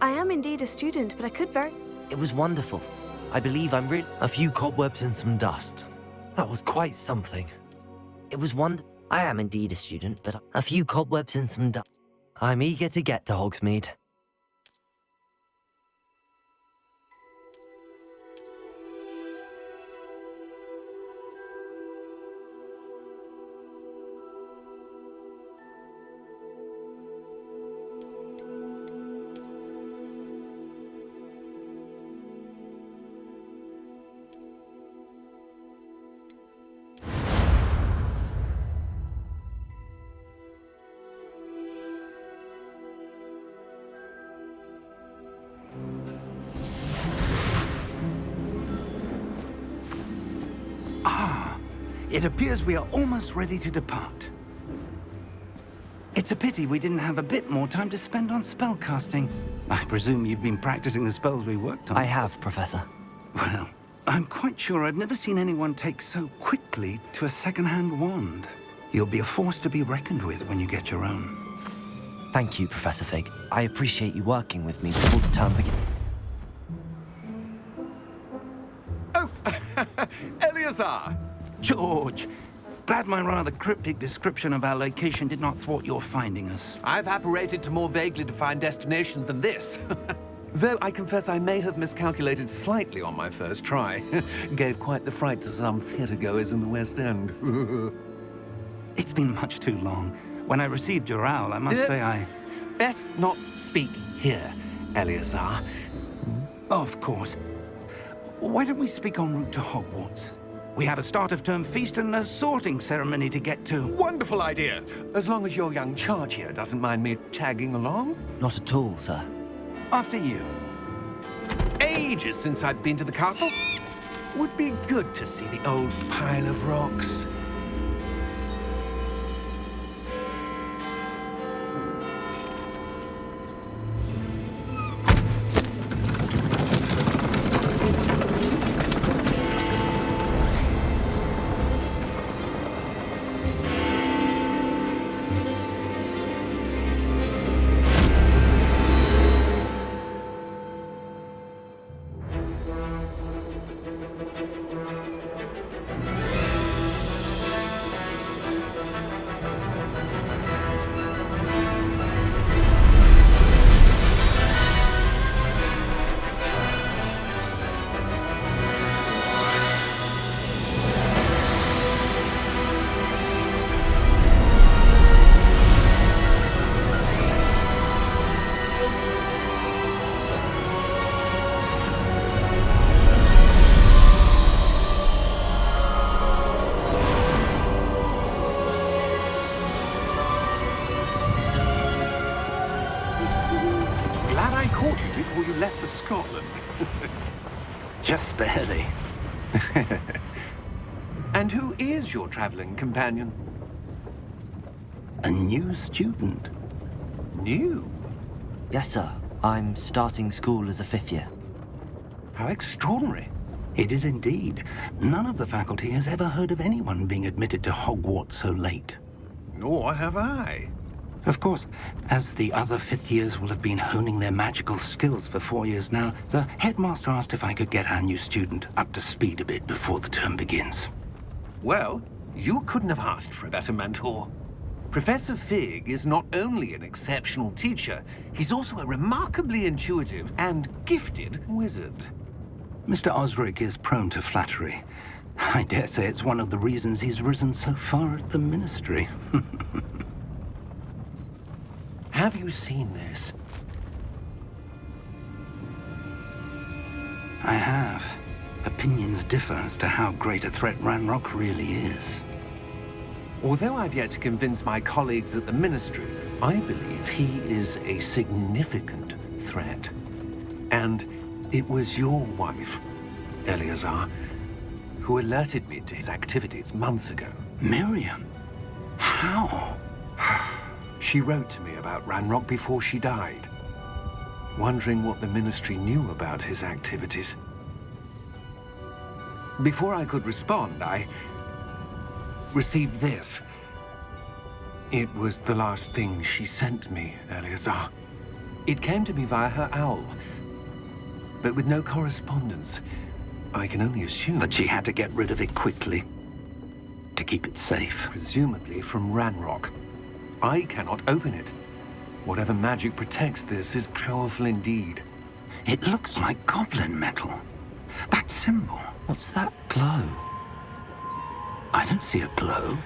I am indeed a student, but I could very... It was wonderful. I believe I'm really... A few cobwebs and some dust. That was quite something. It was I am indeed a student, but a few cobwebs and some dust. I'm eager to get to Hogsmeade. It appears we are almost ready to depart. It's a pity we didn't have a bit more time to spend on spellcasting. I presume you've been practicing the spells we worked on. I have, Professor. Well, I'm quite sure I've never seen anyone take so quickly to a second-hand wand. You'll be a force to be reckoned with when you get your own. Thank you, Professor Fig. I appreciate you working with me before the term begins. Oh, Eleazar! George, glad my rather cryptic description of our location did not thwart your finding us. I've apparated to more vaguely defined destinations than this. Though I confess I may have miscalculated slightly on my first try. Gave quite the fright to some theatergoers in the West End. It's been much too long. When I received your owl, I must say I... Best not speak here, Eleazar. Of course. Why don't we speak en route to Hogwarts? We have a start-of-term feast and a sorting ceremony to get to. Wonderful idea! As long as your young charge here doesn't mind me tagging along. Not at all, sir. After you. Ages since I've been to the castle. Would be good to see the old pile of rocks. Before you left for Scotland. Just barely. And who is your traveling companion? A new student. New? Yes, sir. I'm starting school as a 5th year. How extraordinary. It is indeed. None of the faculty has ever heard of anyone being admitted to Hogwarts so late. Nor have I. Of course, as the other 5th years will have been honing their magical skills for 4 years now, the headmaster asked if I could get our new student up to speed a bit before the term begins. Well, you couldn't have asked for a better mentor. Professor Fig is not only an exceptional teacher, he's also a remarkably intuitive and gifted wizard. Mr. Osric is prone to flattery. I dare say it's one of the reasons he's risen so far at the Ministry. Have you seen this? I have. Opinions differ as to how great a threat Ranrok really is. Although I've yet to convince my colleagues at the Ministry, I believe he is a significant threat. And it was your wife, Eleazar, who alerted me to his activities months ago. Miriam? How? She wrote to me about Ranrok before she died, wondering what the Ministry knew about his activities. Before I could respond, I received this. It was the last thing she sent me, Eleazar. It came to me via her owl, but with no correspondence. I can only assume That she had to get rid of it quickly to keep it safe. presumably from Ranrok. I cannot open it. Whatever magic protects this is powerful indeed. It looks like goblin metal. That symbol. What's that glow? I don't see a glow.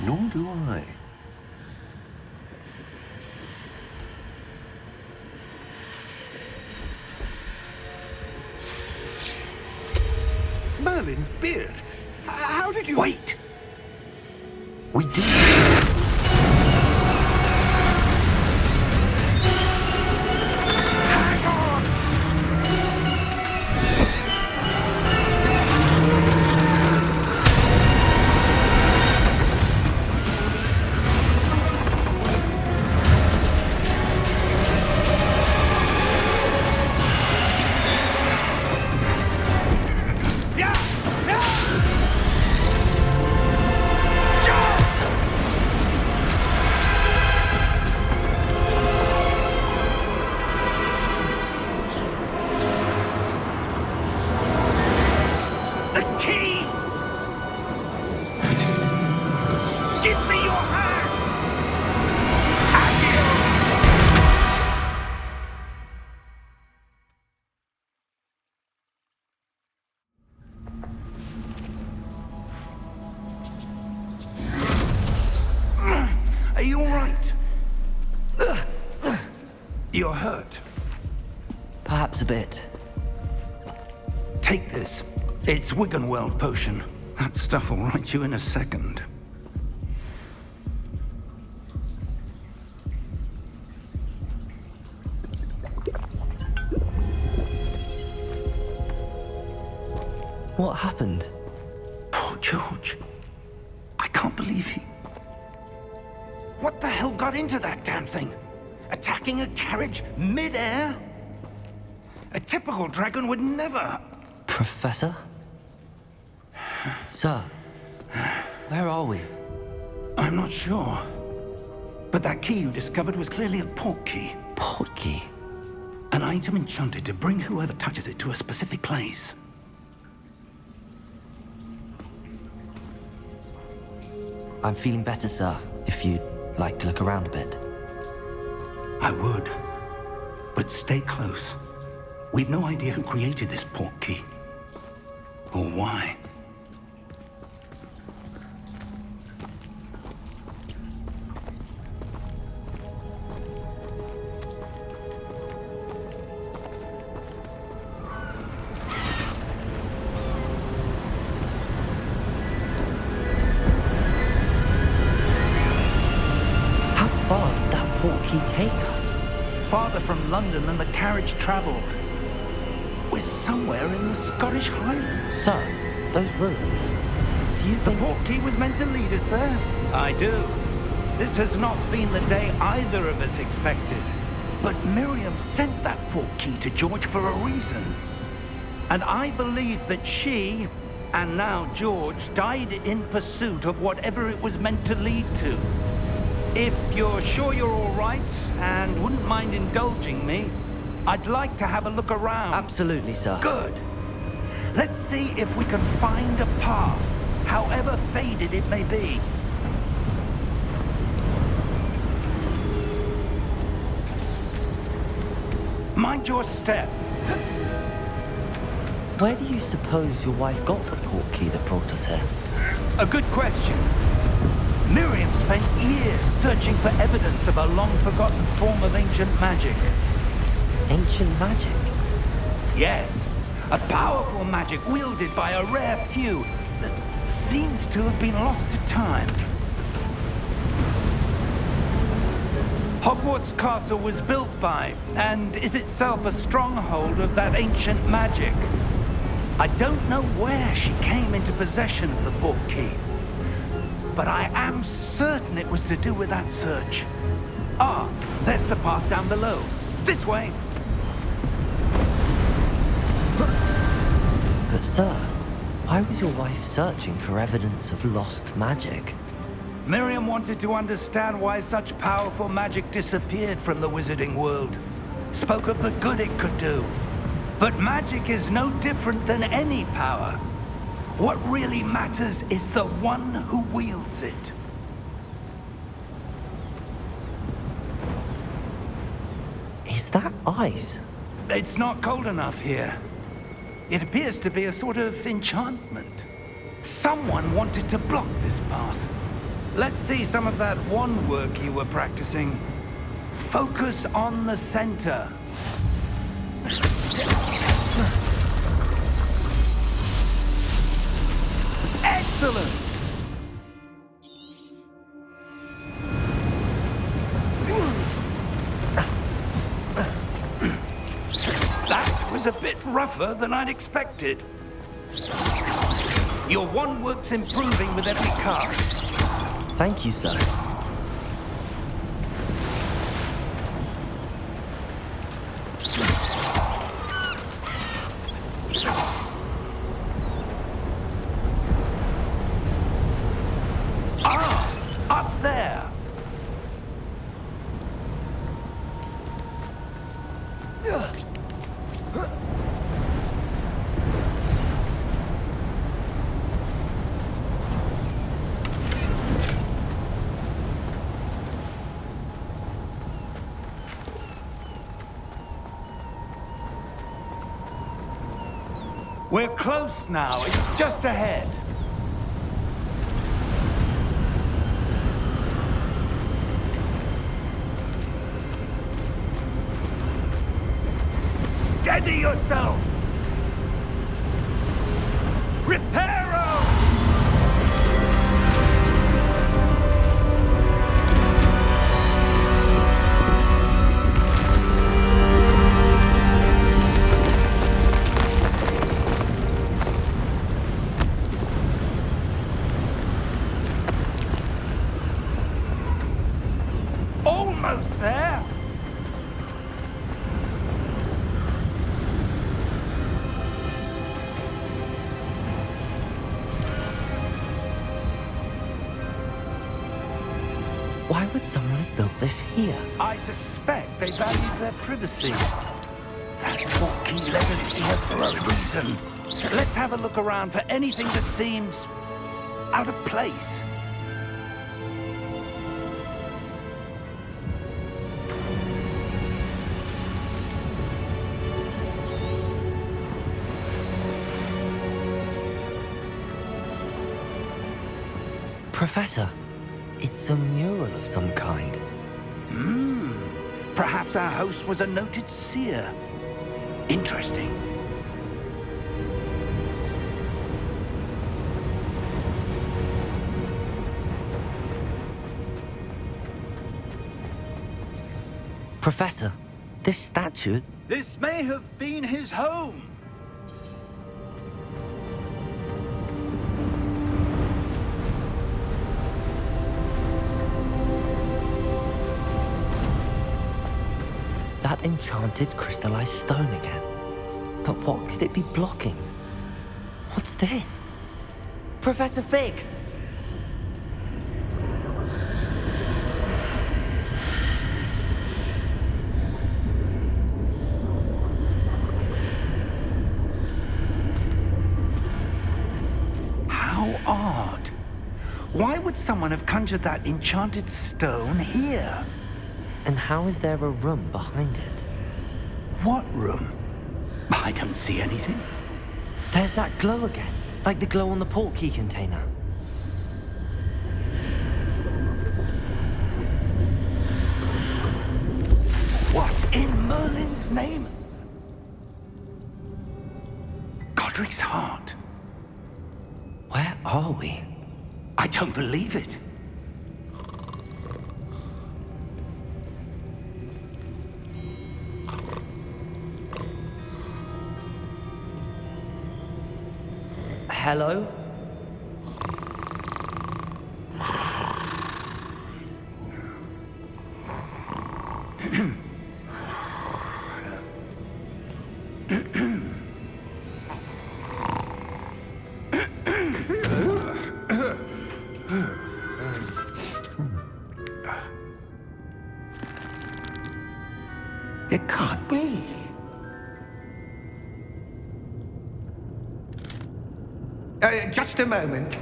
Nor do I. Merlin's beard! How did you... Wait! We did. Hang on! Yeah! Yeah! Jump! The key! Give me your hand! Accio! Are you all right? You're hurt. Perhaps a bit. Take this. It's Wiggenweld potion. That stuff will right you in a second. What happened? Poor George. I can't believe he... What the hell got into that damn thing? Attacking a carriage mid-air? A typical dragon would never... Professor? Sir, where are we? I'm not sure. But that key you discovered was clearly a portkey. Portkey? An item enchanted to bring whoever touches it to a specific place. I'm feeling better, sir, if you'd like to look around a bit. I would. But stay close. We've no idea who created this portkey. Or why. How far did that portkey take us? Farther from London than the carriage traveled. We're somewhere in the Scottish Highlands. Sir, those ruins. Do you The think... portkey was meant to lead us there? I do. This has not been the day either of us expected. But Miriam sent that portkey to George for a reason. And I believe that she, and now George, died in pursuit of whatever it was meant to lead to. If you're sure you're all right, and wouldn't mind indulging me, I'd like to have a look around. Absolutely, sir. Good. Let's see if we can find a path, however faded it may be. Mind your step. Where do you suppose your wife got the portkey that brought us here? A good question. Miriam spent years searching for evidence of a long-forgotten form of ancient magic. Ancient magic? Yes, a powerful magic wielded by a rare few that seems to have been lost to time. Hogwarts Castle was built by, and is itself a stronghold of that ancient magic. I don't know where she came into possession of the portkey, but I am certain it was to do with that search. Ah, there's the path down below. This way. But sir, why was your wife searching for evidence of lost magic? Miriam wanted to understand why such powerful magic disappeared from the wizarding world. Spoke of the good it could do. But magic is no different than any power. What really matters is the one who wields it. Is that ice? It's not cold enough here. It appears to be a sort of enchantment. Someone wanted to block this path. Let's see some of that wand work you were practicing. Focus on the center. Excellent! That was a bit rougher than I'd expected. Your wand work's improving with every cast. Thank you, sir. Up there! We're close now. It's just ahead. Steady yourself! Reparo! Almost there! Why would someone have built this here? I suspect they valued their privacy. That Portkey Legacy here for a reason. Let's have a look around for anything that seems out of place. Professor, it's a mural of some kind. Perhaps our host was a noted seer. Interesting. Professor, this statue... This may have been his home. That enchanted crystallized stone again. But what could it be blocking? What's this? Professor Fig! How odd. Why would someone have conjured that enchanted stone here? And how is there a room behind it? What room? I don't see anything. There's that glow again, like the glow on the portkey container. What in Merlin's name? Godric's heart. Where are we? I don't believe it. Hello? key. Just a moment.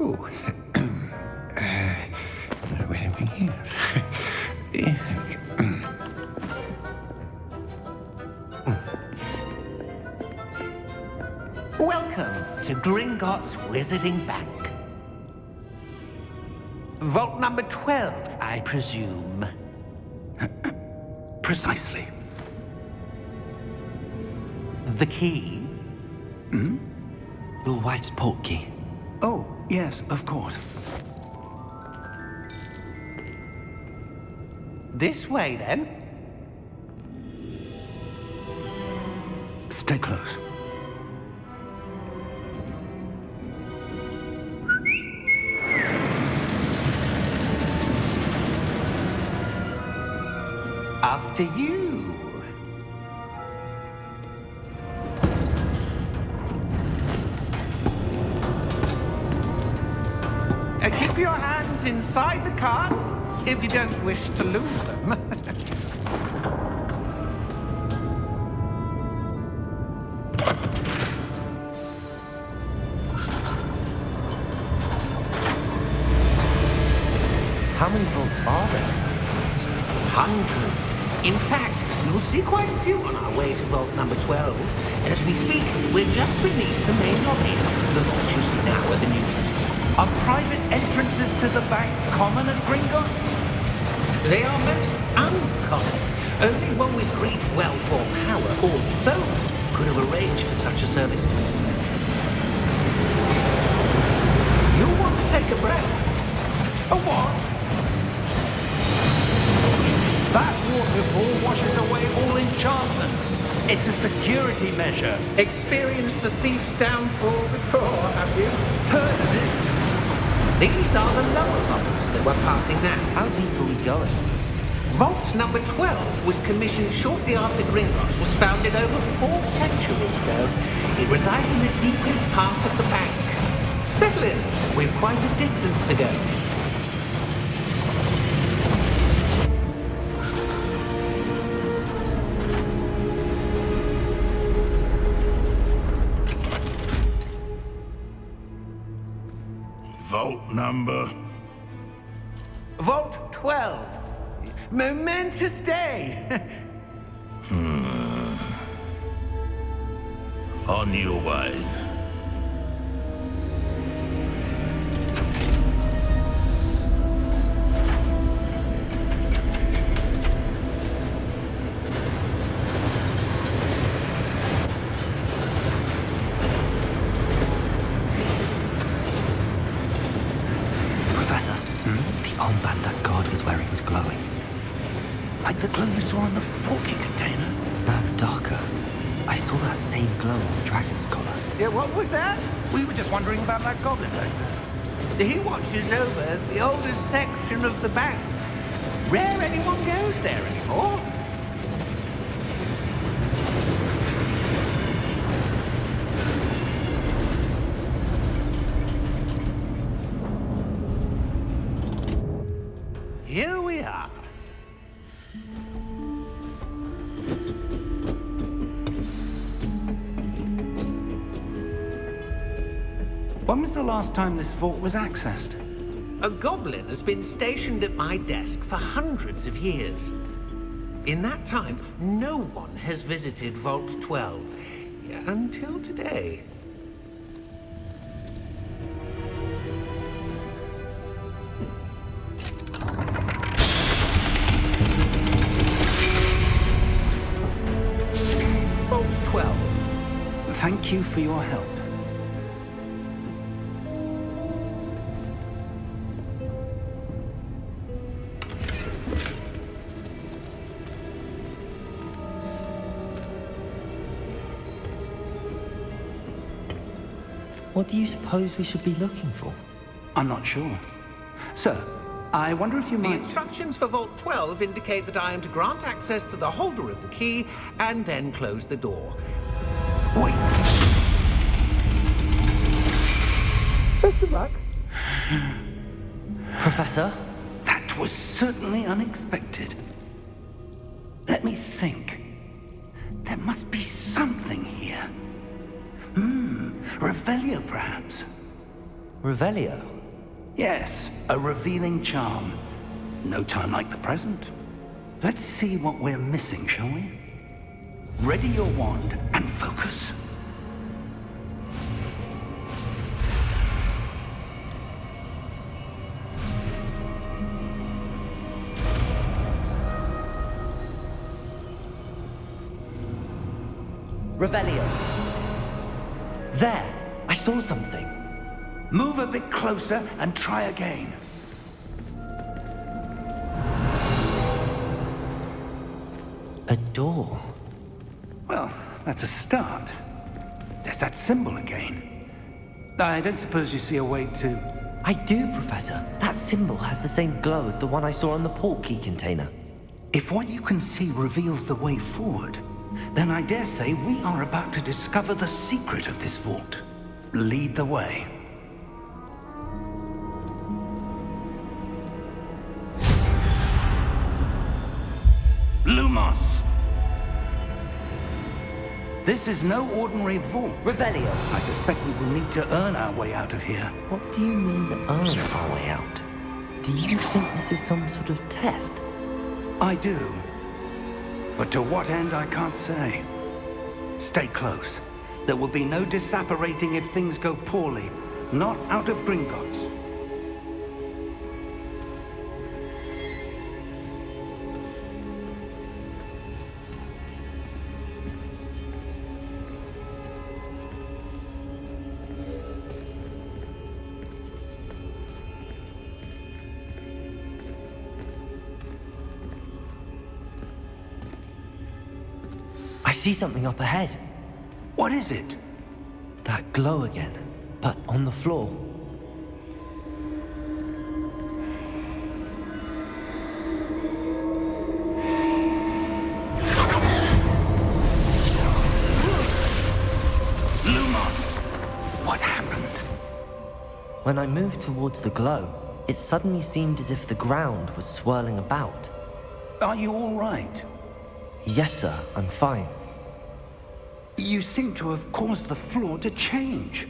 Ooh. Where are we here? Welcome to Gringotts Wizarding Bank. Vault number 12, I presume. Precisely. The key? Hmm? Your wife's portkey. Oh, yes, of course. This way, then. Stay close. After you. Keep your hands inside the cart if you don't wish to lose them. How many vaults are there? Hundreds. In fact, you'll see quite a few on our way to vault number 12. As we speak, we're just beneath the main lobby. The vaults you see now are the newest. Are private entrances to the bank common at Gringotts? They are most uncommon. Only one with great wealth or power, or both, could have arranged for such a service. You'll want to take a breath. A what? That waterfall washes away all enchantments. It's a security measure. Experienced the thief's downfall before, have you? Heard of it? These are the lower vaults that we're passing now. How deep are we going? Vault number 12 was commissioned shortly after Gringotts was founded over 4 centuries ago. It resides in the deepest part of the bank. Settle in. We've quite a distance to go. Vault number? Vault 12. Momentous day. On your way. Professor, the armband that guard was wearing was glowing. Like the glow you saw on the Portkey container? No, darker. I saw that same glow on the dragon's collar. Yeah, what was that? We were just wondering about that goblin back there. He watches over the oldest section of the bank. Rare anyone goes there anymore. Here we are. When was the last time this vault was accessed? A goblin has been stationed at my desk for hundreds of years. In that time, no one has visited Vault 12. Until today. Vault 12. Thank you for your help. What do you suppose we should be looking for? I'm not sure. Sir, I wonder if you The might... instructions for Vault 12 indicate that I am to grant access to the holder of the key and then close the door. Wait. Best of luck. Professor? That was certainly unexpected. Let me think. There must be something here. Revelio, perhaps? Revelio? Yes, a revealing charm. No time like the present. Let's see what we're missing, shall we? Ready your wand and focus. Revelio. There! I saw something. Move a bit closer and try again. A door. Well, that's a start. There's that symbol again. I don't suppose you see a way to... I do, Professor. That symbol has the same glow as the one I saw on the portkey container. If what you can see reveals the way forward, then I dare say we are about to discover the secret of this vault. Lead the way. Lumos! This is no ordinary vault. Revelio. I suspect we will need to earn our way out of here. What do you mean, earn our way out? Do you think this is some sort of test? I do. But to what end, I can't say. Stay close. There will be no disapparating if things go poorly. Not out of Gringotts. I see something up ahead. What is it? That glow again, but on the floor. Lumos! What happened? When I moved towards the glow, it suddenly seemed as if the ground was swirling about. Are you all right? Yes, sir, I'm fine. You seem to have caused the floor to change.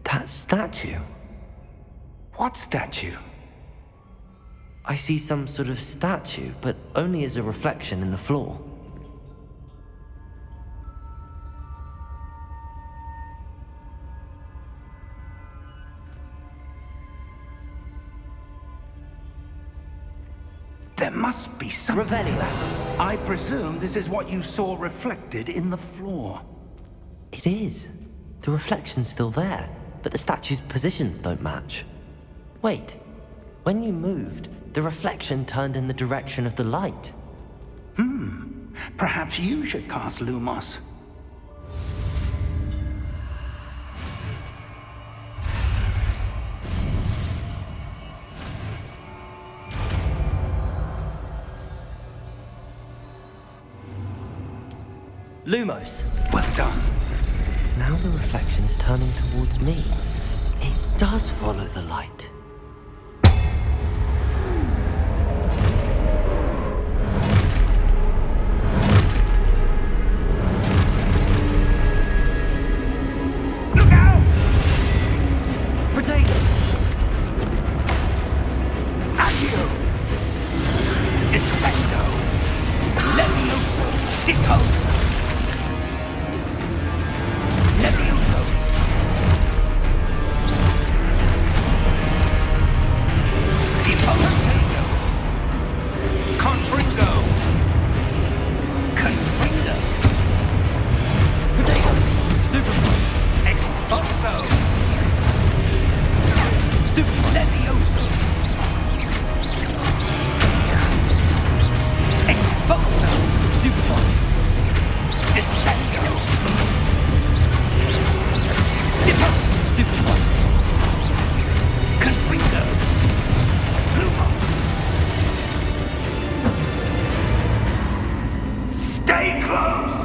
That statue? What statue? I see some sort of statue, but only as a reflection in the floor. There must be something to Revelio. that. I presume this is what you saw reflected in the floor. It is. The reflection's still there, but the statue's positions don't match. Wait, when you moved, the reflection turned in the direction of the light. Perhaps you should cast Lumos. Lumos! Well done. Now the reflection is turning towards me. It does follow the light. Look out! Potato! Accio! Descendo! Levioso! Deposo! Levioso! Depotato! Confringo! Confringo! Potato! Stupefy! Expulso! Stupefy! Levioso! Expulso! Stupefy! Descendo! Depose! Stupefy! Confringo! Lumos! Stay close!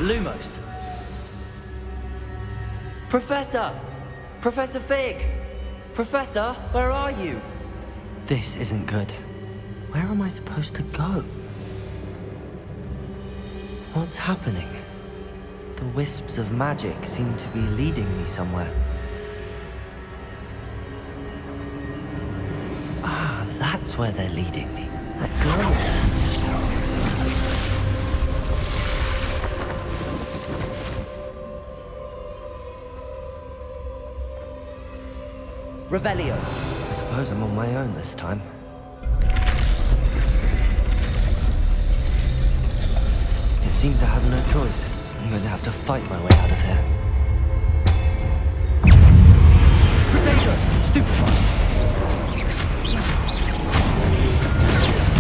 Lumos! Professor! Professor Fig! Professor, where are you? This isn't good. Where am I supposed to go? What's happening? The wisps of magic seem to be leading me somewhere. Ah, that's where they're leading me. That glow. Rebellion. I suppose I'm on my own this time. It seems I have no choice. I'm going to have to fight my way out of here. Potato! Stupefy!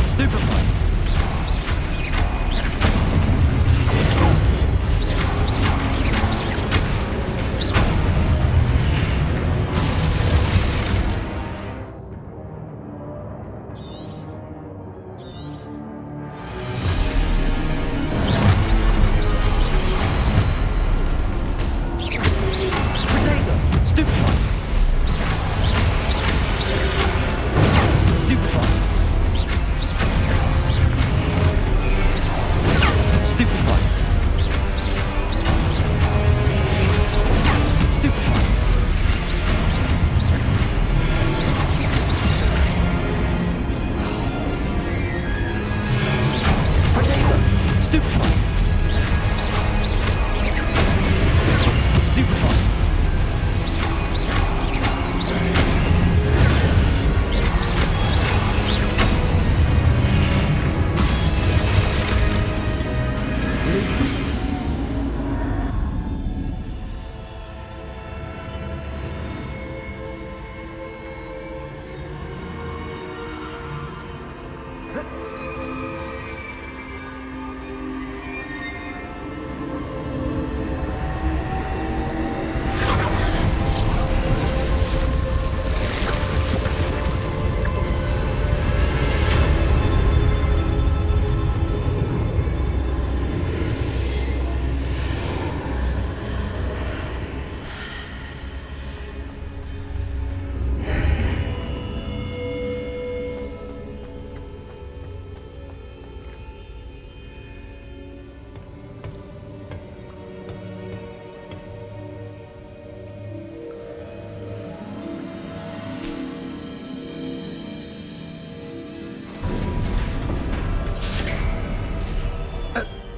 Stupefy!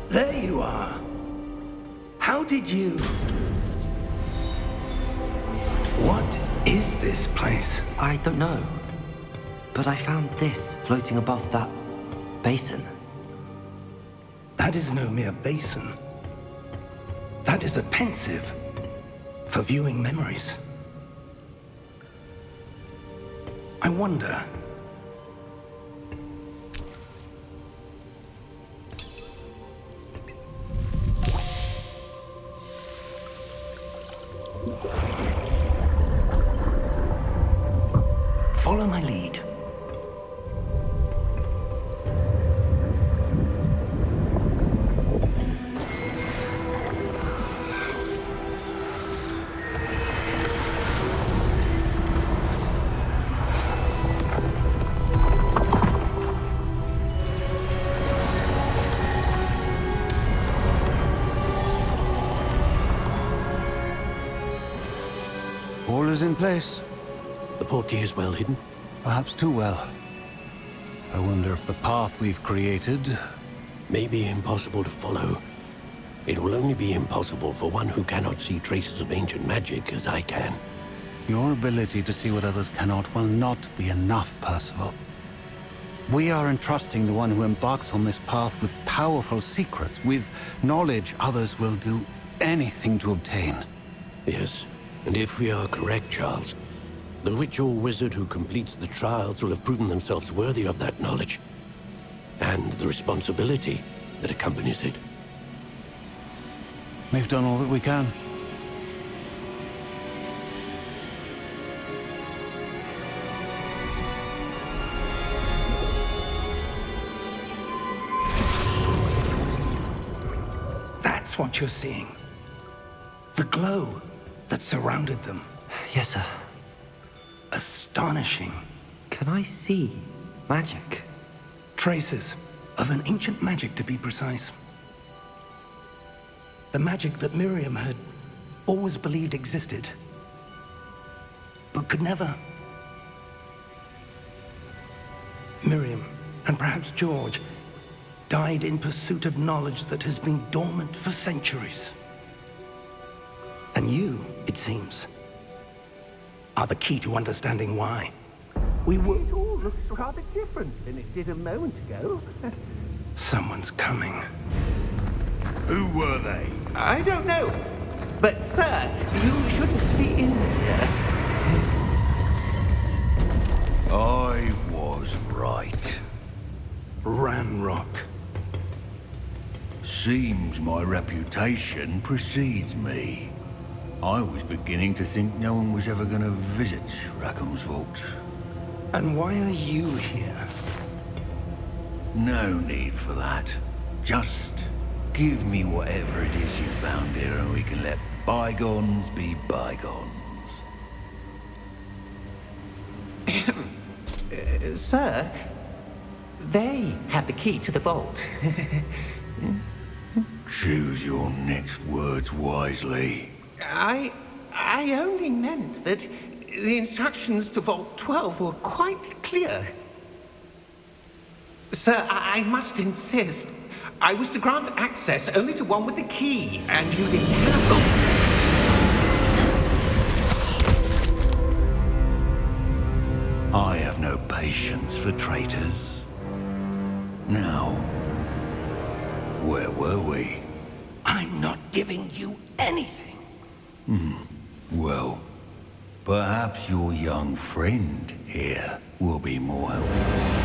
There you are. How did you... What is this place? I don't know. But I found this floating above that basin. That is no mere basin. That is a pensive for viewing memories. I wonder... Follow my lead. All is in place. The portkey is well hidden. Perhaps too well. I wonder if the path we've created... May be impossible to follow. It will only be impossible for one who cannot see traces of ancient magic as I can. Your ability to see what others cannot will not be enough, Percival. We are entrusting the one who embarks on this path with powerful secrets, with knowledge others will do anything to obtain. Yes, and if we are correct, Charles, the witch or wizard who completes the trials will have proven themselves worthy of that knowledge, and the responsibility that accompanies it. We've done all that we can. That's what you're seeing. The glow that surrounded them. Yes, sir. astonishing. Can I see magic? Traces of an ancient magic, to be precise. The magic that Miriam had always believed existed, but could never. Miriam, and perhaps George, died in pursuit of knowledge that has been dormant for centuries. And you, it seems, are the key to understanding why. We were... It all looks rather different than it did a moment ago. Someone's coming. Who were they? I don't know. But, sir, you shouldn't be in here. I was right. Ranrok. Seems my reputation precedes me. I was beginning to think no one was ever going to visit Rackham's vault. And why are you here? No need for that. Just give me whatever it is you found here and we can let bygones be bygones. Sir, they have the key to the vault. Choose your next words wisely. I only meant that the instructions to Vault 12 were quite clear. Sir, I must insist. I was to grant access only to one with the key, and you didn't have them. I have no patience for traitors. Now, where were we? I'm not giving you anything. Well, perhaps your young friend here will be more helpful.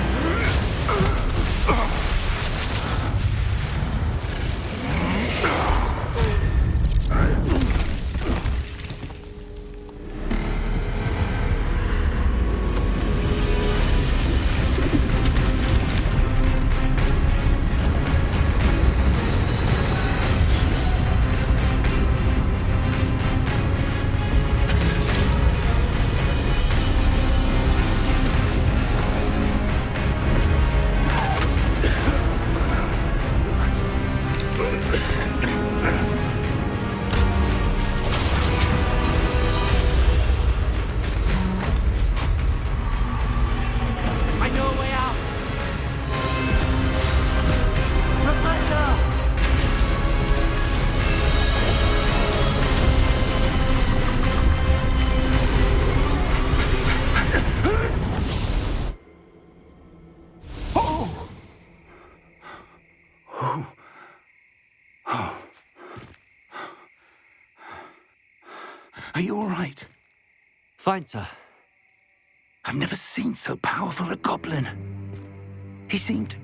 Are you all right? Fine, sir. I've never seen so powerful a goblin. He seemed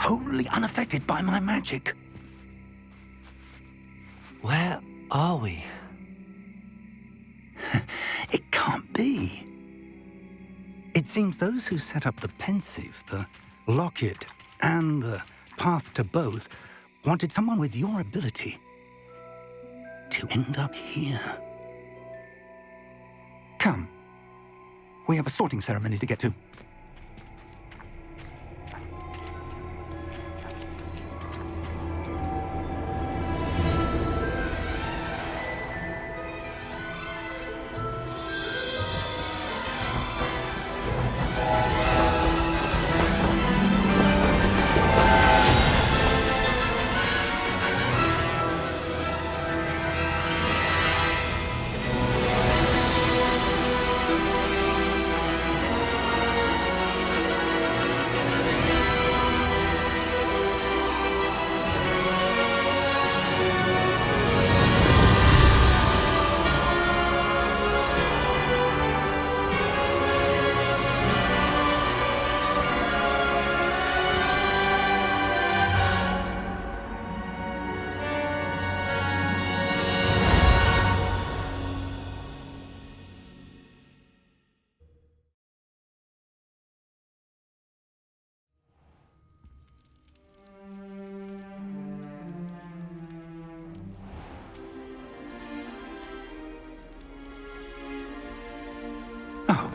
wholly unaffected by my magic. Where are we? It can't be. It seems those who set up the pensive, the locket, and the path to both wanted someone with your ability to end up here. Come. We have a sorting ceremony to get to.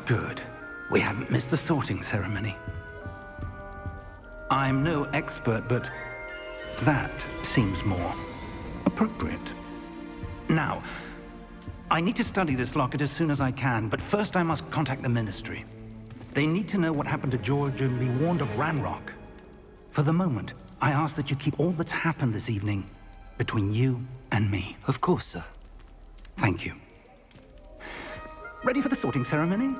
Good. We haven't missed the sorting ceremony. I'm no expert, but that seems more appropriate. Now, I need to study this locket as soon as I can, but first I must contact the Ministry. They need to know what happened to George and be warned of Ranrok. For the moment, I ask that you keep all that's happened this evening between you and me. Of course, sir. Thank you. Ready for the sorting ceremony?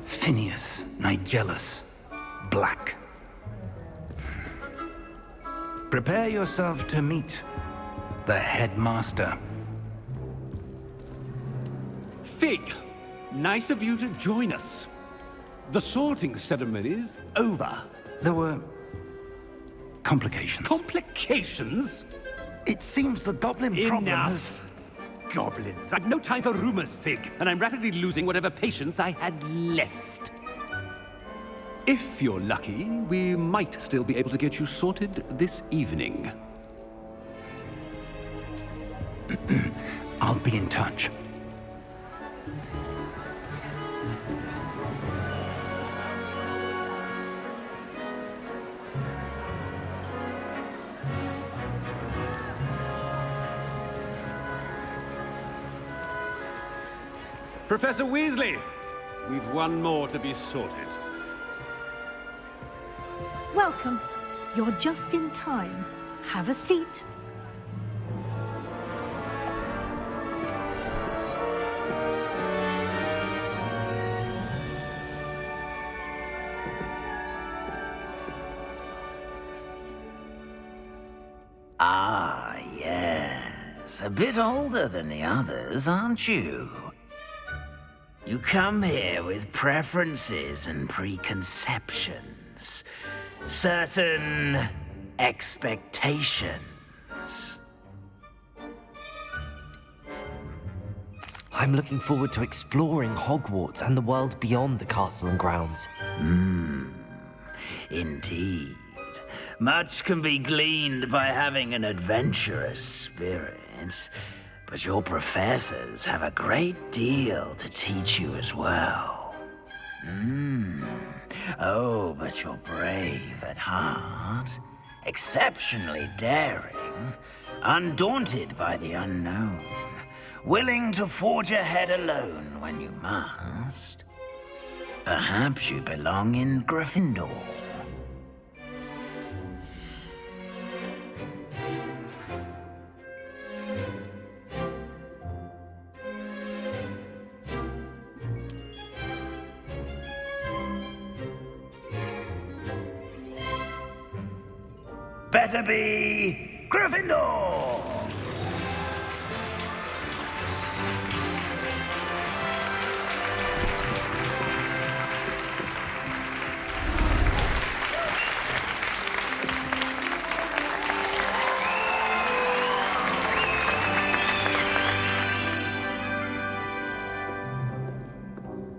Phineas, Nigellus, Black. Prepare yourself to meet the headmaster. Fig, nice of you to join us. The sorting ceremony's over. There were complications. Complications? It seems the goblin problem has... Enough! Goblins. I've no time for rumors, Fig, and I'm rapidly losing whatever patience I had left. If you're lucky, we might still be able to get you sorted this evening. I'll be in touch. Professor Weasley, we've one more to be sorted. Welcome. You're just in time. Have a seat. Ah, yes. A bit older than the others, aren't you? You come here with preferences and preconceptions. Certain expectations. I'm looking forward to exploring Hogwarts and the world beyond the castle and grounds. Indeed. Much can be gleaned by having an adventurous spirit, but your professors have a great deal to teach you as well. Oh, but you're brave at heart, exceptionally daring, undaunted by the unknown, willing to forge ahead alone when you must. Perhaps you belong in Gryffindor. Better be Gryffindor!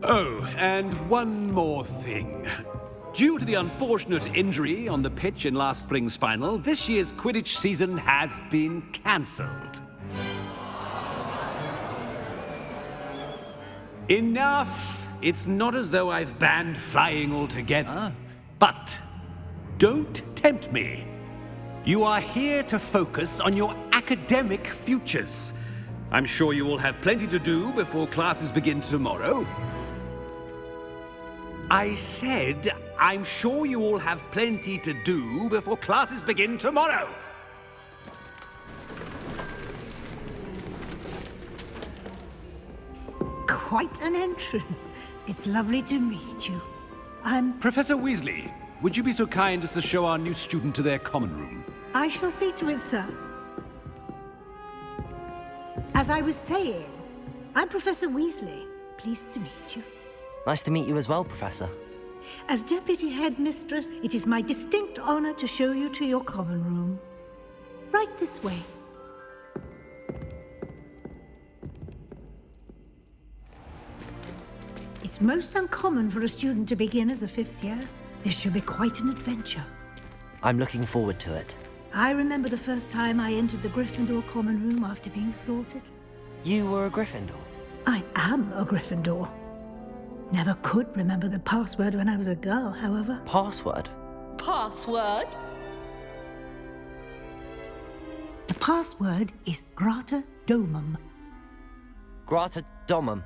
Oh, and one more thing. Due to the unfortunate injury on the pitch in last spring's final, this year's Quidditch season has been cancelled. Enough! It's not as though I've banned flying altogether, but don't tempt me. You are here to focus on your academic futures. I'm sure you will have plenty to do before classes begin tomorrow. I said, I'm sure you all have plenty to do before classes begin tomorrow. Quite an entrance. It's lovely to meet you. Professor Weasley, would you be so kind as to show our new student to their common room? I shall see to it, sir. As I was saying, I'm Professor Weasley. Pleased to meet you. Nice to meet you as well, Professor. As Deputy Headmistress, it is my distinct honor to show you to your common room. Right this way. It's most uncommon for a student to begin as a 5th year. This should be quite an adventure. I'm looking forward to it. I remember the first time I entered the Gryffindor common room after being sorted. You were a Gryffindor? I am a Gryffindor. Never could remember the password when I was a girl, however. Password? Password? The password is Grata Domum. Grata Domum.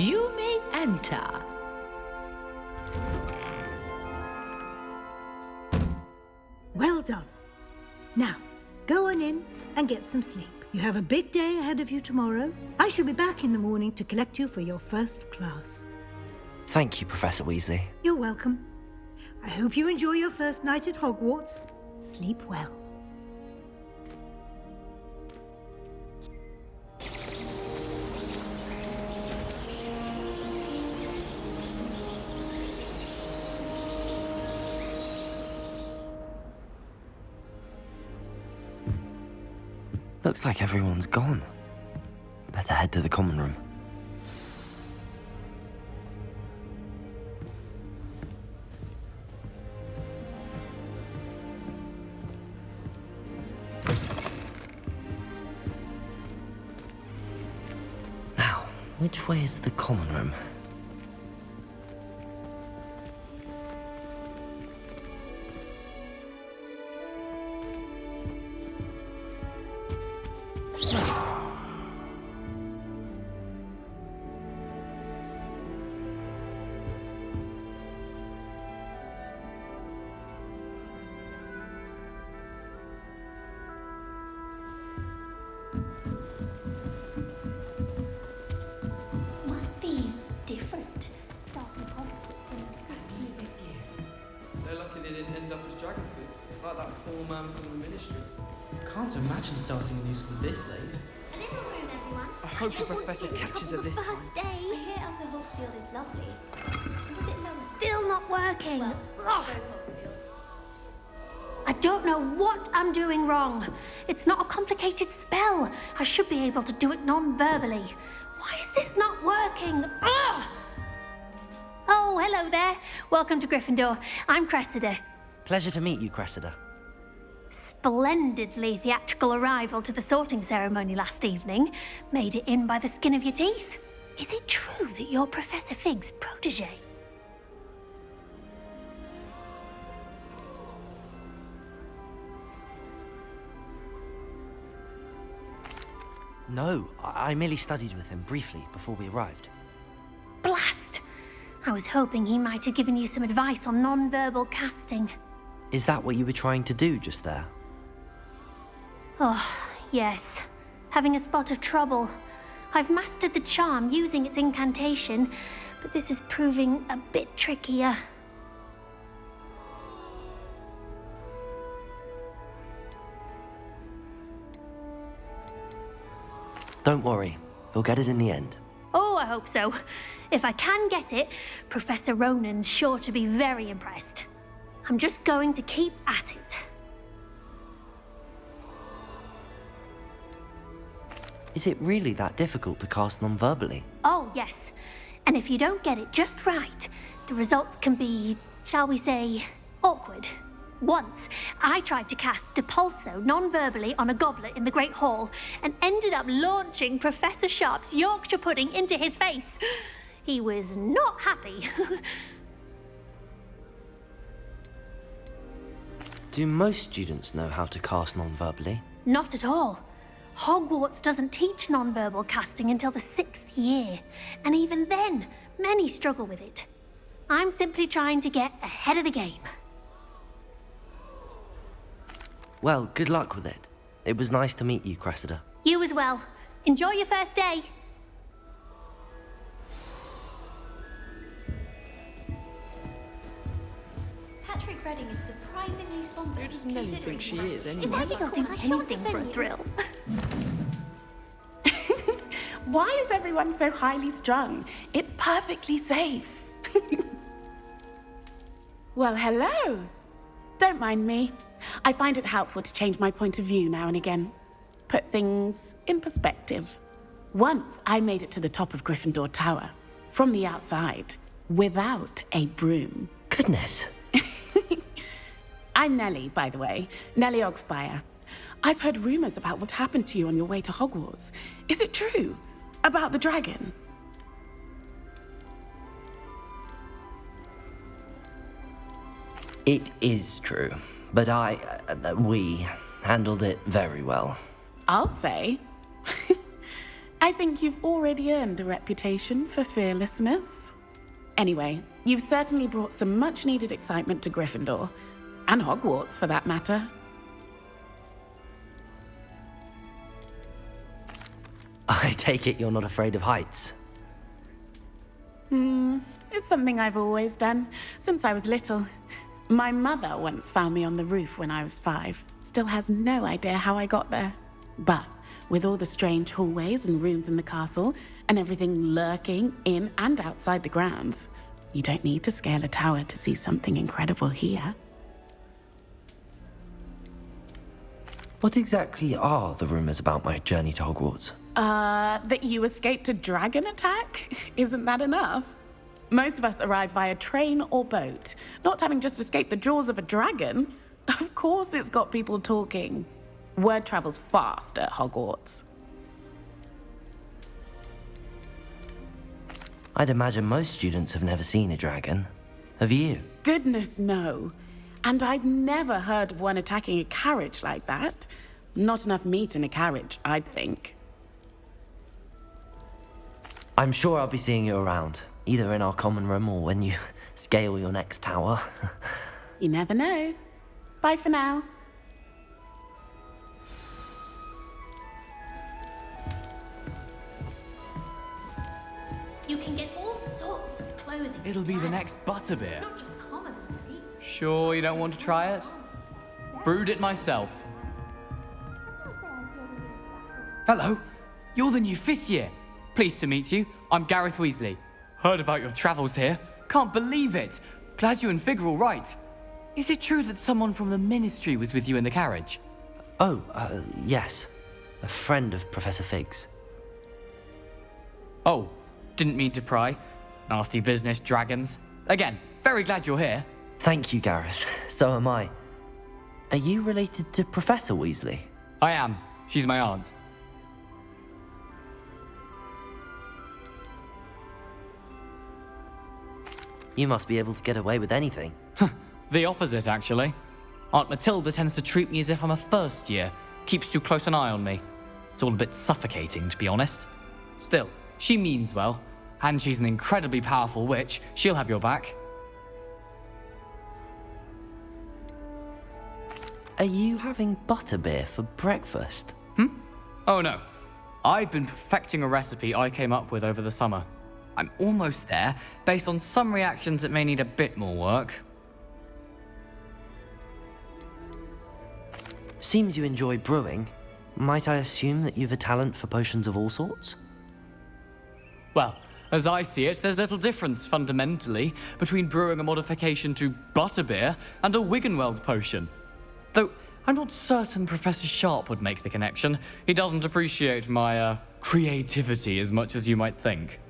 You may enter. Well done. Now, go on in and get some sleep. You have a big day ahead of you tomorrow. I shall be back in the morning to collect you for your first class. Thank you, Professor Weasley. You're welcome. I hope you enjoy your first night at Hogwarts. Sleep well. Looks like everyone's gone. Better head to the common room. Now, which way is the common room? Must be different. They're lucky they didn't end up as dragon food, like that poor man from the ministry. Can't imagine starting a new school this late. A little room, everyone. I hope the professor catches her this time. Day. I hear unveil Hogsfield is lovely. Was it lovely? Still not working. Ugh. I don't know what I'm doing wrong. It's not a complicated spell. I should be able to do it non-verbally. Why is this not working? Ugh. Oh, hello there. Welcome to Gryffindor. I'm Cressida. Pleasure to meet you, Cressida. Splendidly theatrical arrival to the sorting ceremony last evening. Made it in by the skin of your teeth. Is it true that you're Professor Fig's protege? No, I merely studied with him briefly before we arrived. Blast! I was hoping he might have given you some advice on non-verbal casting. Is that what you were trying to do just there? Oh, yes. Having a spot of trouble. I've mastered the charm using its incantation, but this is proving a bit trickier. Don't worry, you'll get it in the end. Oh, I hope so. If I can get it, Professor Ronan's sure to be very impressed. I'm just going to keep at it. Is it really that difficult to cast non-verbally? Oh, yes. And if you don't get it just right, the results can be, shall we say, awkward. Once, I tried to cast Depulso non-verbally on a goblet in the Great Hall and ended up launching Professor Sharp's Yorkshire pudding into his face. He was not happy. Do most students know how to cast non-verbally? Not at all. Hogwarts doesn't teach non-verbal casting until the 6th year, and even then, many struggle with it. I'm simply trying to get ahead of the game. Well, good luck with it. It was nice to meet you, Cressida. You as well. Enjoy your first day. Patrick Redding is surprisingly somber. Who does Nellie think she is, anyway? If I think I'll do anything for a thrill. Why is everyone so highly strung? It's perfectly safe. Well, hello. Don't mind me. I find it helpful to change my point of view now and again. Put things in perspective. Once I made it to the top of Gryffindor Tower, from the outside, without a broom. Goodness. I'm Nellie, by the way. Nellie Ogspire. I've heard rumors about what happened to you on your way to Hogwarts. Is it true? About the dragon? It is true, but we handled it very well. I'll say. I think you've already earned a reputation for fearlessness. Anyway, you've certainly brought some much-needed excitement to Gryffindor. And Hogwarts, for that matter. I take it you're not afraid of heights? It's something I've always done, since I was little. My mother once found me on the roof when I was 5. Still has no idea how I got there. But with all the strange hallways and rooms in the castle, and everything lurking in and outside the grounds, you don't need to scale a tower to see something incredible here. What exactly are the rumors about my journey to Hogwarts? That you escaped a dragon attack? Isn't that enough? Most of us arrive via train or boat, not having just escaped the jaws of a dragon. Of course it's got people talking. Word travels fast at Hogwarts. I'd imagine most students have never seen a dragon. Have you? Goodness, no. And I've never heard of one attacking a carriage like that. Not enough meat in a carriage, I'd think. I'm sure I'll be seeing you around, either in our common room or when you scale your next tower. You never know. Bye for now. You can get all sorts of clothing. It'll be the next butterbeer. Not just common, really. Sure you don't want to try it? Brewed it myself. Hello, you're the new 5th year. Pleased to meet you. I'm Gareth Weasley. Heard about your travels here. Can't believe it. Glad you and Fig are all right. Is it true that someone from the Ministry was with you in the carriage? Oh, yes. A friend of Professor Fig's. Oh, didn't mean to pry. Nasty business, dragons. Again, very glad you're here. Thank you, Gareth. So am I. Are you related to Professor Weasley? I am. She's my aunt. You must be able to get away with anything. The opposite, actually. Aunt Matilda tends to treat me as if I'm a first year. Keeps too close an eye on me. It's all a bit suffocating, to be honest. Still, she means well. And she's an incredibly powerful witch. She'll have your back. Are you having butterbeer for breakfast? Oh no. I've been perfecting a recipe I came up with over the summer. I'm almost there. Based on some reactions, it may need a bit more work. Seems you enjoy brewing. Might I assume that you've a talent for potions of all sorts? Well, as I see it, there's little difference, fundamentally, between brewing a modification to butterbeer and a Wiggenweld potion. Though, I'm not certain Professor Sharp would make the connection. He doesn't appreciate my, creativity as much as you might think.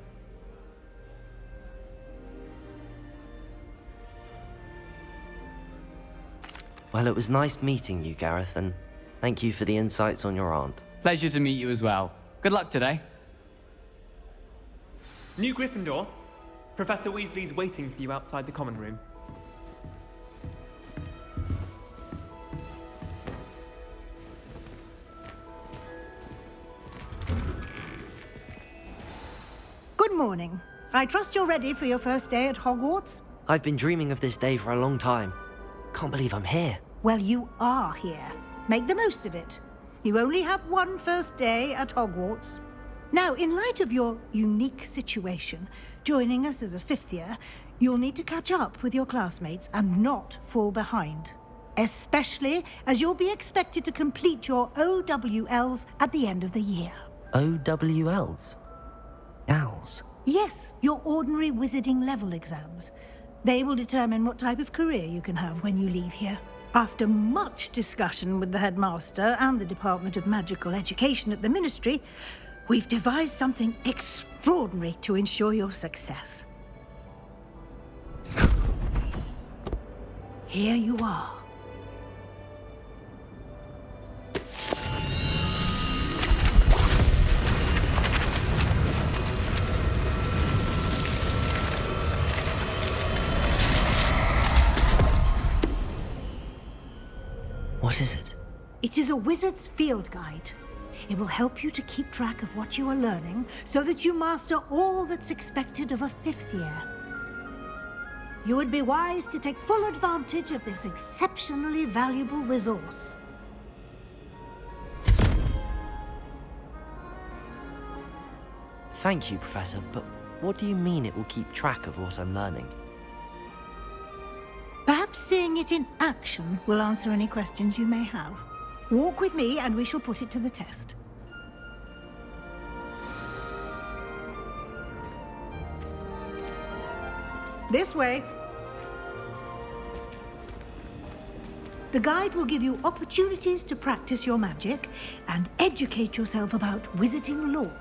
Well, it was nice meeting you, Gareth, and thank you for the insights on your aunt. Pleasure to meet you as well. Good luck today. New Gryffindor, Professor Weasley's waiting for you outside the common room. Good morning. I trust you're ready for your first day at Hogwarts? I've been dreaming of this day for a long time. Can't believe I'm here. Well, you are here. Make the most of it. You only have one first day at Hogwarts. Now, in light of your unique situation, joining us as a 5th year, you'll need to catch up with your classmates and not fall behind. Especially as you'll be expected to complete your OWLs at the end of the year. OWLs? Owls? Yes, your ordinary wizarding level exams. They will determine what type of career you can have when you leave here. After much discussion with the headmaster and the Department of Magical Education at the Ministry, We've devised something extraordinary to ensure your success. Here you are. What is it? It is a wizard's field guide. It will help you to keep track of what you are learning so that you master all that's expected of a 5th year. You would be wise to take full advantage of this exceptionally valuable resource. Thank you, Professor, but what do you mean it will keep track of what I'm learning? Perhaps seeing it in action will answer any questions you may have. Walk with me and we shall put it to the test. This way. The guide will give you opportunities to practice your magic and educate yourself about wizarding lore.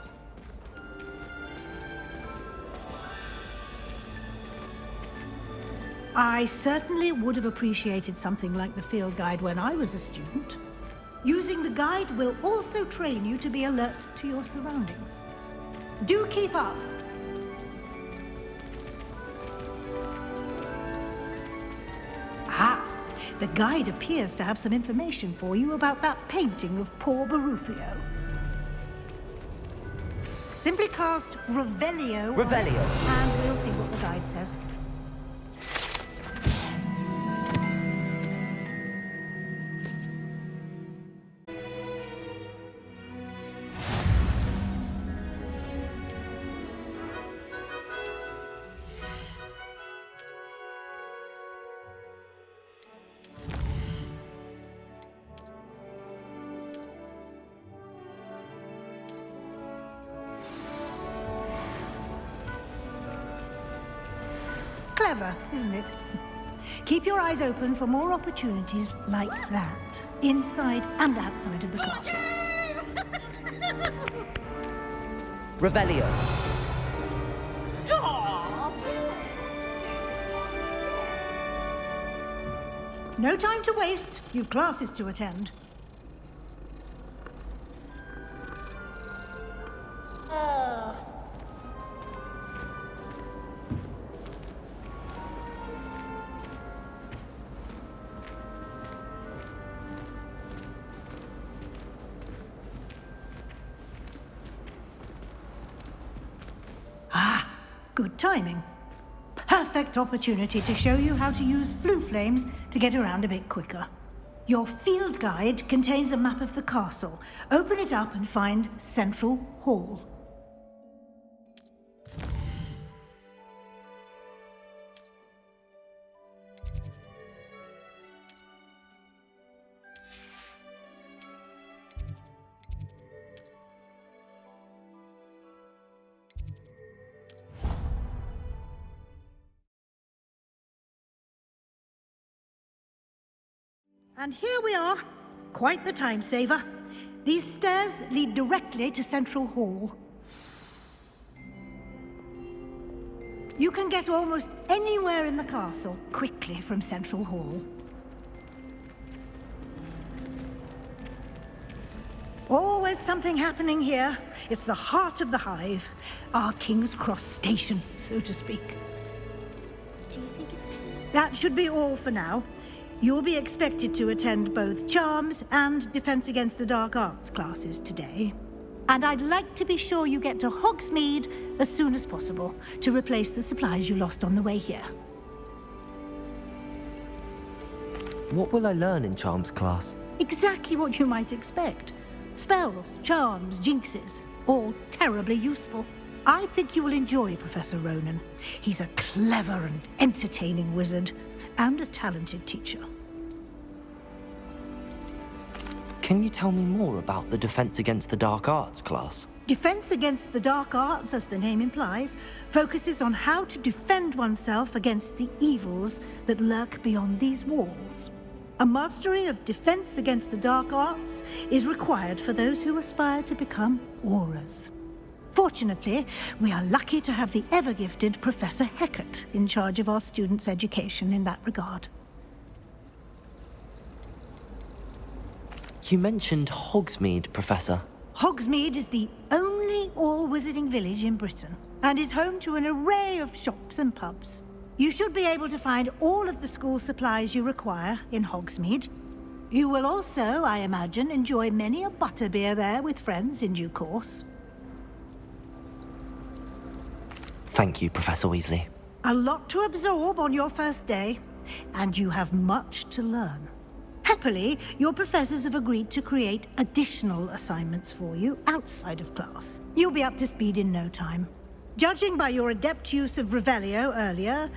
I certainly would have appreciated something like the field guide when I was a student. Using the guide will also train you to be alert to your surroundings. Do keep up! Ah, the guide appears to have some information for you about that painting of poor Barufio. Simply cast Revelio. Revelio. And we'll see what the guide says. Clever, isn't it? Keep your eyes open for more opportunities like that, inside and outside of the castle. Revelio. No time to waste. You've classes to attend. Good timing. Perfect opportunity to show you how to use flue flames to get around a bit quicker. Your field guide contains a map of the castle. Open it up and find Central Hall. And here we are. Quite the time saver. These stairs lead directly to Central Hall. You can get almost anywhere in the castle quickly from Central Hall. Always something happening here. It's the heart of the hive. Our King's Cross station, so to speak. That should be all for now. You'll be expected to attend both Charms and Defense Against the Dark Arts classes today. And I'd like to be sure you get to Hogesmeade as soon as possible to replace the supplies you lost on the way here. What will I learn in Charms class? Exactly what you might expect. Spells, charms, jinxes, all terribly useful. I think you will enjoy Professor Ronan. He's a clever and entertaining wizard, and a talented teacher. Can you tell me more about the Defense Against the Dark Arts class? Defense Against the Dark Arts, as the name implies, focuses on how to defend oneself against the evils that lurk beyond these walls. A mastery of Defense Against the Dark Arts is required for those who aspire to become Aurors. Fortunately, we are lucky to have the ever-gifted Professor Hecat in charge of our students' education in that regard. You mentioned Hogsmeade, Professor. Hogsmeade is the only all-wizarding village in Britain and is home to an array of shops and pubs. You should be able to find all of the school supplies you require in Hogsmeade. You will also, I imagine, enjoy many a butterbeer there with friends in due course. Thank you, Professor Weasley. A lot to absorb on your first day, and you have much to learn. Happily, your professors have agreed to create additional assignments for you outside of class. You'll be up to speed in no time. Judging by your adept use of Revelio earlier,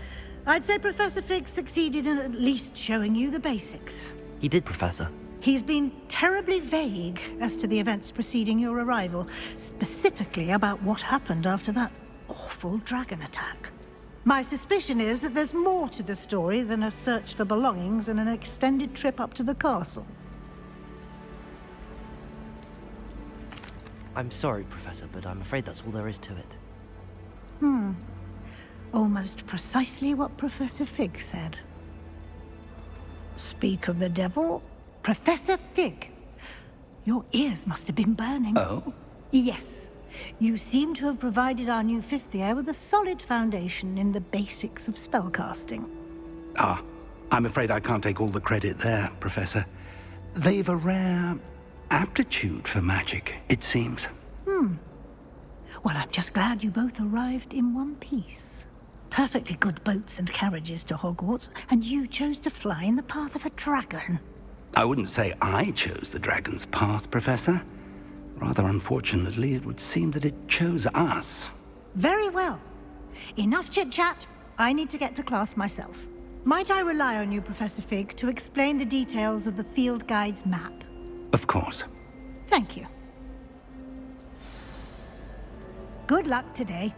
I'd say Professor Fig succeeded in at least showing you the basics. He did, Professor. He's been terribly vague as to the events preceding your arrival, specifically about what happened after that awful dragon attack. My suspicion is that there's more to the story than a search for belongings and an extended trip up to the castle. I'm sorry, Professor, but I'm afraid that's all there is to it. Almost precisely what Professor Fig said. Speak of the devil, Professor Fig. Your ears must have been burning. Oh? Yes. You seem to have provided our new fifth year with a solid foundation in the basics of spellcasting. Ah, I'm afraid I can't take all the credit there, Professor. They've a rare aptitude for magic, it seems. Well, I'm just glad you both arrived in one piece. Perfectly good boats and carriages to Hogwarts, and you chose to fly in the path of a dragon. I wouldn't say I chose the dragon's path, Professor. Rather unfortunately, it would seem that it chose us. Very well. Enough chit-chat. I need to get to class myself. Might I rely on you, Professor Fig, to explain the details of the field guide's map? Of course. Thank you. Good luck today.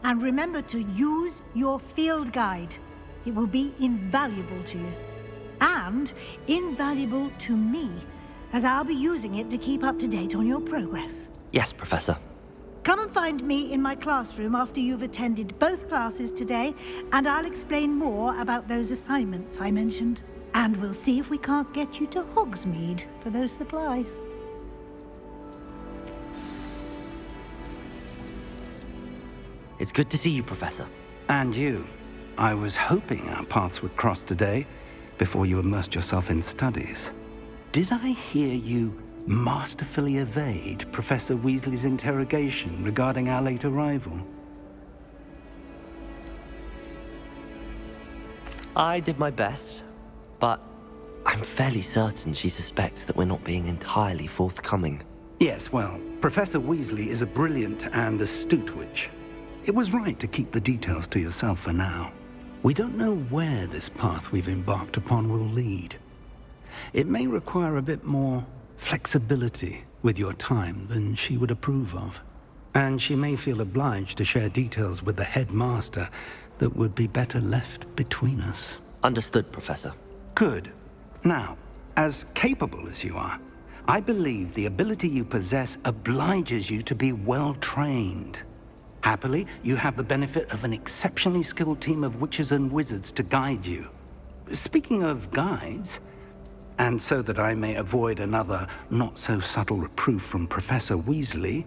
And remember to use your field guide. It will be invaluable to you. And invaluable to me, as I'll be using it to keep up to date on your progress. Yes, Professor. Come and find me in my classroom after you've attended both classes today, and I'll explain more about those assignments I mentioned. And we'll see if we can't get you to Hogsmeade for those supplies. It's good to see you, Professor. And you. I was hoping our paths would cross today, before you immersed yourself in studies. Did I hear you masterfully evade Professor Weasley's interrogation regarding our late arrival? I did my best, but I'm fairly certain she suspects that we're not being entirely forthcoming. Yes, well, Professor Weasley is a brilliant and astute witch. It was right to keep the details to yourself for now. We don't know where this path we've embarked upon will lead. It may require a bit more flexibility with your time than she would approve of. And she may feel obliged to share details with the headmaster that would be better left between us. Understood, Professor. Good. Now, as capable as you are, I believe the ability you possess obliges you to be well trained. Happily, you have the benefit of an exceptionally skilled team of witches and wizards to guide you. Speaking of guides, and so that I may avoid another not-so-subtle reproof from Professor Weasley,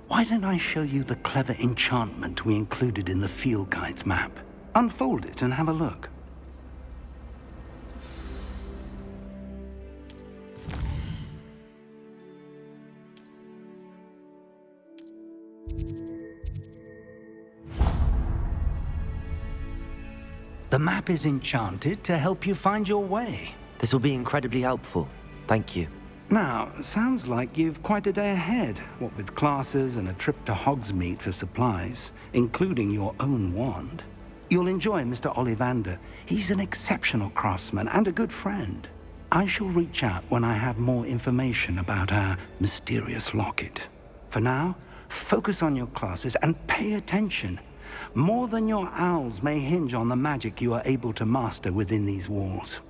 why don't I show you the clever enchantment we included in the field guide's map? Unfold it and have a look. The map is enchanted to help you find your way. This will be incredibly helpful. Thank you. Now, sounds like you've quite a day ahead, what with classes and a trip to Hogsmeade for supplies, including your own wand. You'll enjoy Mr. Ollivander. He's an exceptional craftsman and a good friend. I shall reach out when I have more information about our mysterious locket. For now, focus on your classes and pay attention. More than your owls may hinge on the magic you are able to master within these walls.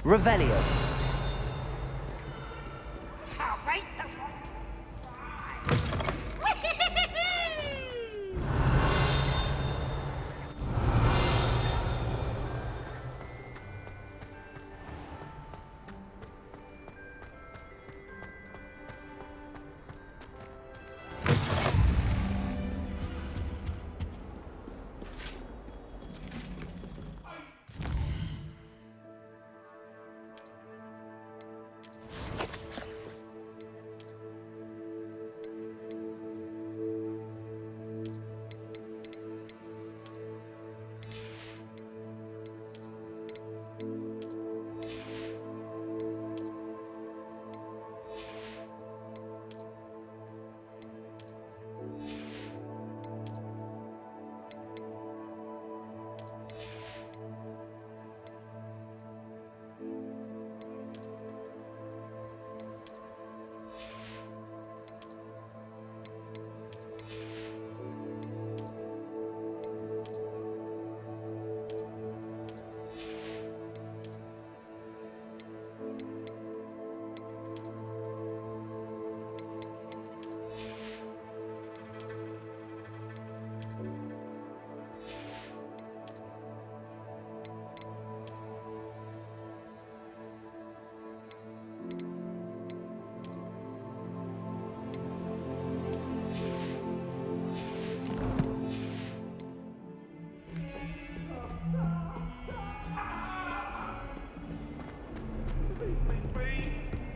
Revelio.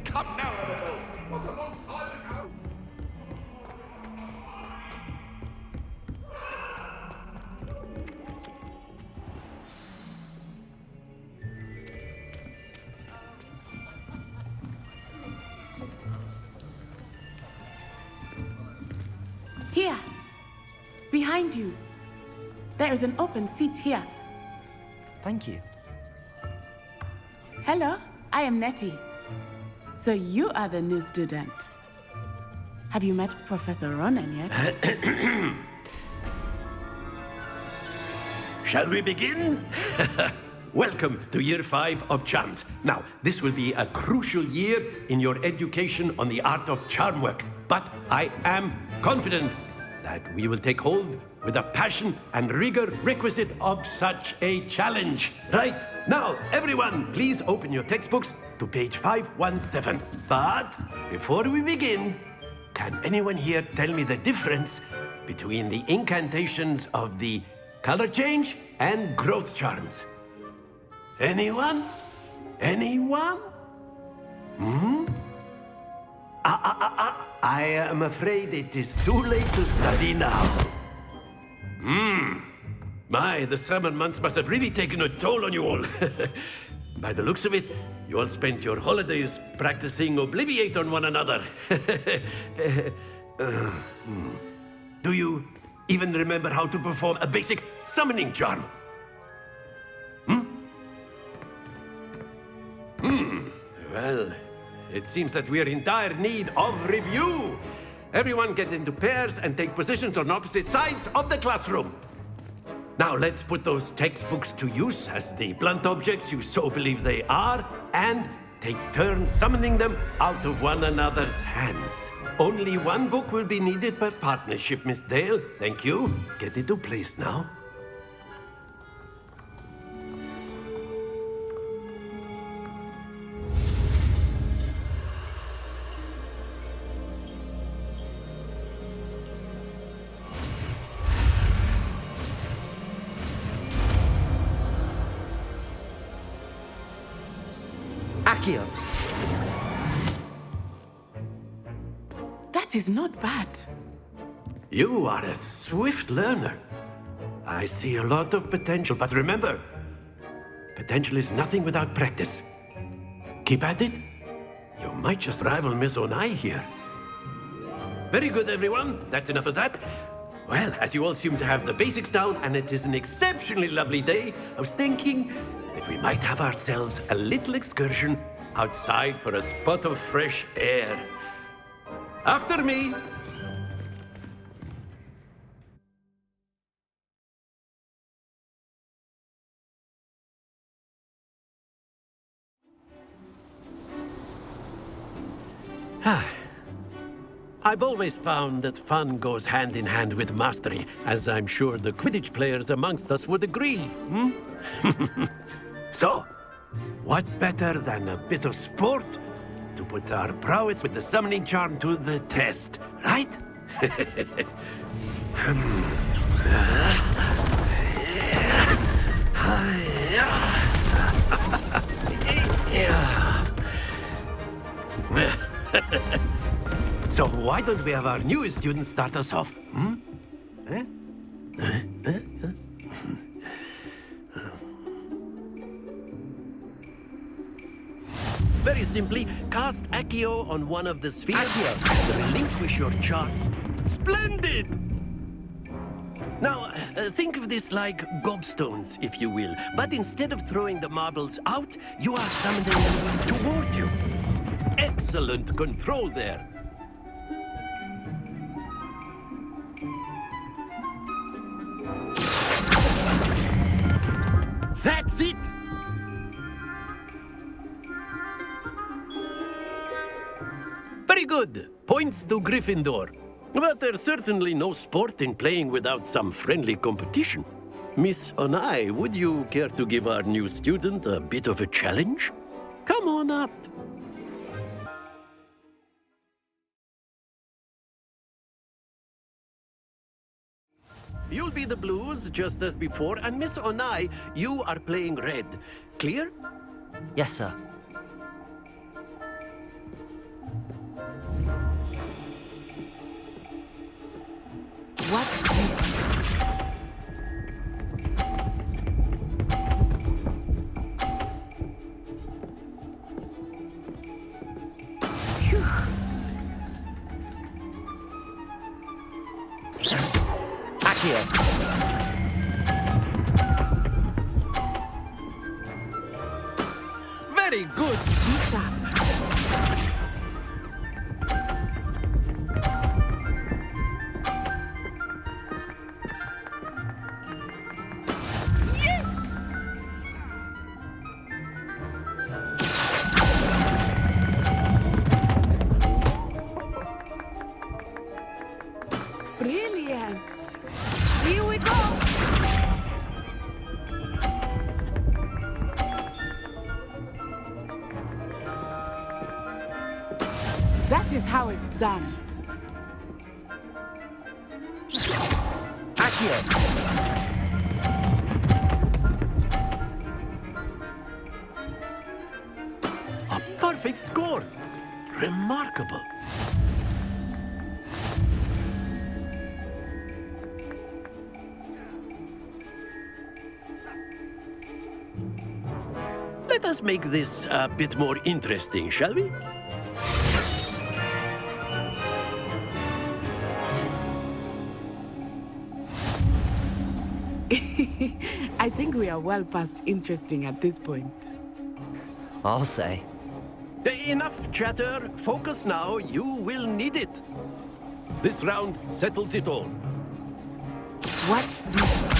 Come now, Annabelle. It was a long time ago. Here. Behind you. There is an open seat here. Thank you. Hello, I am Nettie. So you are the new student. Have you met Professor Ronan yet? Shall we begin? Welcome to Year 5 of Charms. Now, this will be a crucial year in your education on the art of charm work. But I am confident that we will take hold with the passion and rigor requisite of such a challenge. Right, now, everyone, please open your textbooks to page 517. But before we begin, can anyone here tell me the difference between the incantations of the color change and growth charms? Anyone? Anyone? I am afraid it is too late to study now. My, the summer months must have really taken a toll on you all. By the looks of it, you all spent your holidays practicing Obliviate on one another. Do you even remember how to perform a basic summoning charm? Well, it seems that we are in dire need of review. Everyone get into pairs and take positions on opposite sides of the classroom. Now let's put those textbooks to use as the blunt objects you so believe they are, and take turns summoning them out of one another's hands. Only one book will be needed per partnership, Miss Dale. Thank you. Get into place now. Accio. That is not bad. You are a swift learner. I see a lot of potential, but remember, potential is nothing without practice. Keep at it. You might just rival Miss Onai here. Very good, everyone. That's enough of that. Well, as you all seem to have the basics down, and it is an exceptionally lovely day, I was thinking that we might have ourselves a little excursion outside for a spot of fresh air. After me. I've always found that fun goes hand in hand with mastery, as I'm sure the Quidditch players amongst us would agree, So, what better than a bit of sport to put our prowess with the summoning charm to the test, right? So why don't we have our newest student start us off? Very simply, cast Accio on one of the spheres. Accio! Relinquish your charm. Splendid! Now, think of this like gobstones, if you will. But instead of throwing the marbles out, you are summoning them toward you. Excellent control there. That's it! Very good. Points to Gryffindor. But there's certainly no sport in playing without some friendly competition. Miss Onai, would you care to give our new student a bit of a challenge? Come on up. You'll be the blues, just as before, and Miss Onai, you are playing red. Clear? Yes, sir. What's this? Very good, Bishop. Brilliant! Here we go! That is how it's done. A perfect score. Remarkable. Let us make this a bit more interesting, shall we? I think we are well past interesting at this point. I'll say. Enough chatter. Focus now. You will need it. This round settles it all. Watch this.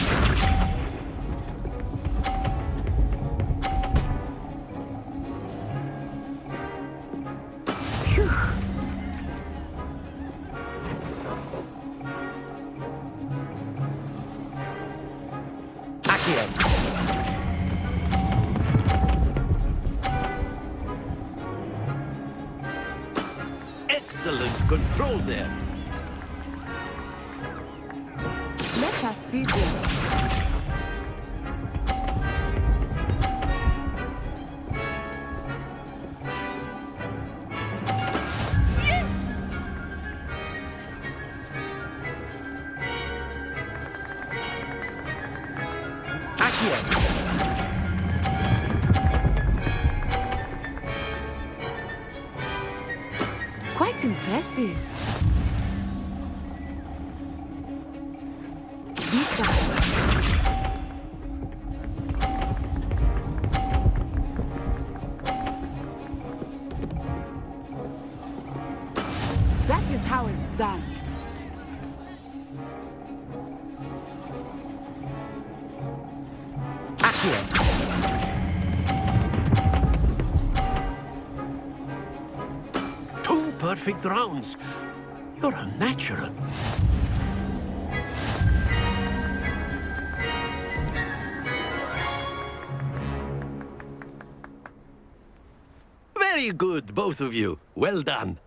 Excellent control there. Let us see this. Quite impressive. Bishop. That is how it's done. Two perfect rounds. You're a natural. Very good, both of you. Well done.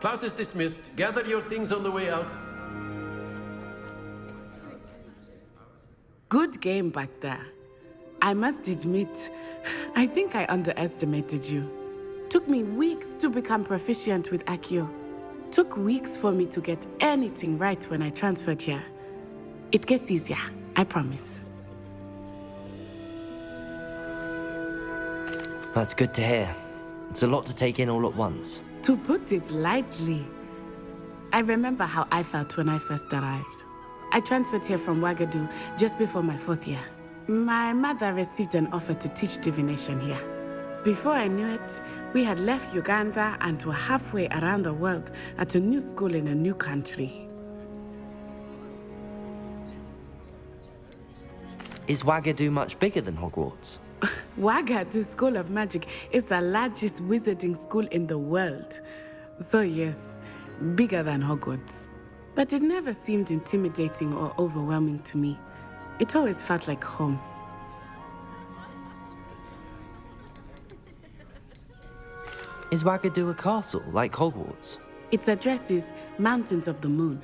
Class is dismissed. Gather your things on the way out. Good game back there. I must admit, I think I underestimated you. Took me weeks to become proficient with Accio. Took weeks for me to get anything right when I transferred here. It gets easier, I promise. That's good to hear. It's a lot to take in all at once. To put it lightly, I remember how I felt when I first arrived. I transferred here from Wagadu just before my 4th year. My mother received an offer to teach divination here. Before I knew it, we had left Uganda and were halfway around the world at a new school in a new country. Is Wagadu much bigger than Hogwarts? Wagadu School of Magic is the largest wizarding school in the world. So yes, bigger than Hogwarts. But it never seemed intimidating or overwhelming to me. It always felt like home. Is Wagadu a castle, like Hogwarts? Its address is Mountains of the Moon.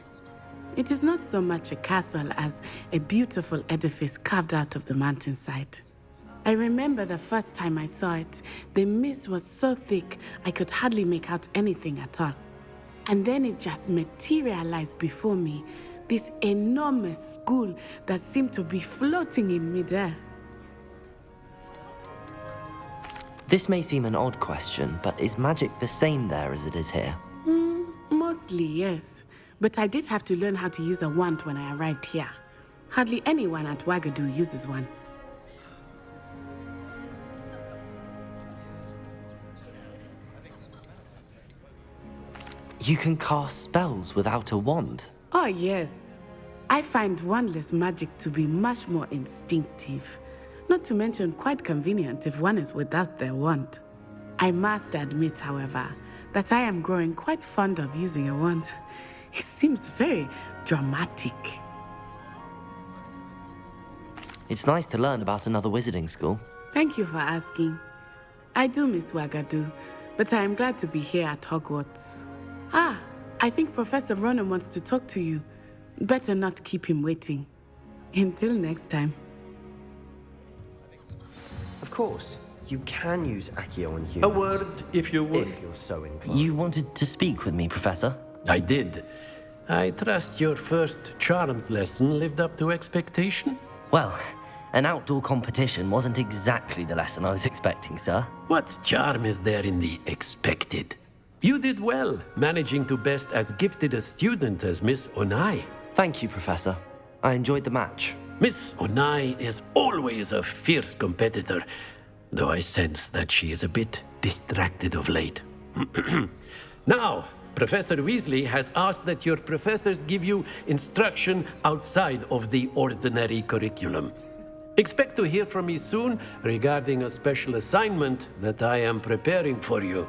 It is not so much a castle as a beautiful edifice carved out of the mountainside. I remember the first time I saw it, the mist was so thick I could hardly make out anything at all. And then it just materialized before me, this enormous school that seemed to be floating in midair. This may seem an odd question, but is magic the same there as it is here? Mostly, yes. But I did have to learn how to use a wand when I arrived here. Hardly anyone at Wagadu uses one. You can cast spells without a wand? Oh, yes. I find wandless magic to be much more instinctive. Not to mention quite convenient if one is without their wand. I must admit, however, that I am growing quite fond of using a wand. It seems very dramatic. It's nice to learn about another wizarding school. Thank you for asking. I do miss Wagadu, but I am glad to be here at Hogwarts. Ah, I think Professor Ronan wants to talk to you. Better not keep him waiting. Until next time. Of course, you can use Accio on humans. A word, if you would. If you're so inclined. You wanted to speak with me, Professor? I did. I trust your first charms lesson lived up to expectation? Well, an outdoor competition wasn't exactly the lesson I was expecting, sir. What charm is there in the expected? You did well, managing to best as gifted a student as Miss Onai. Thank you, Professor. I enjoyed the match. Miss Onai is always a fierce competitor, though I sense that she is a bit distracted of late. Now, Professor Weasley has asked that your professors give you instruction outside of the ordinary curriculum. Expect to hear from me soon regarding a special assignment that I am preparing for you.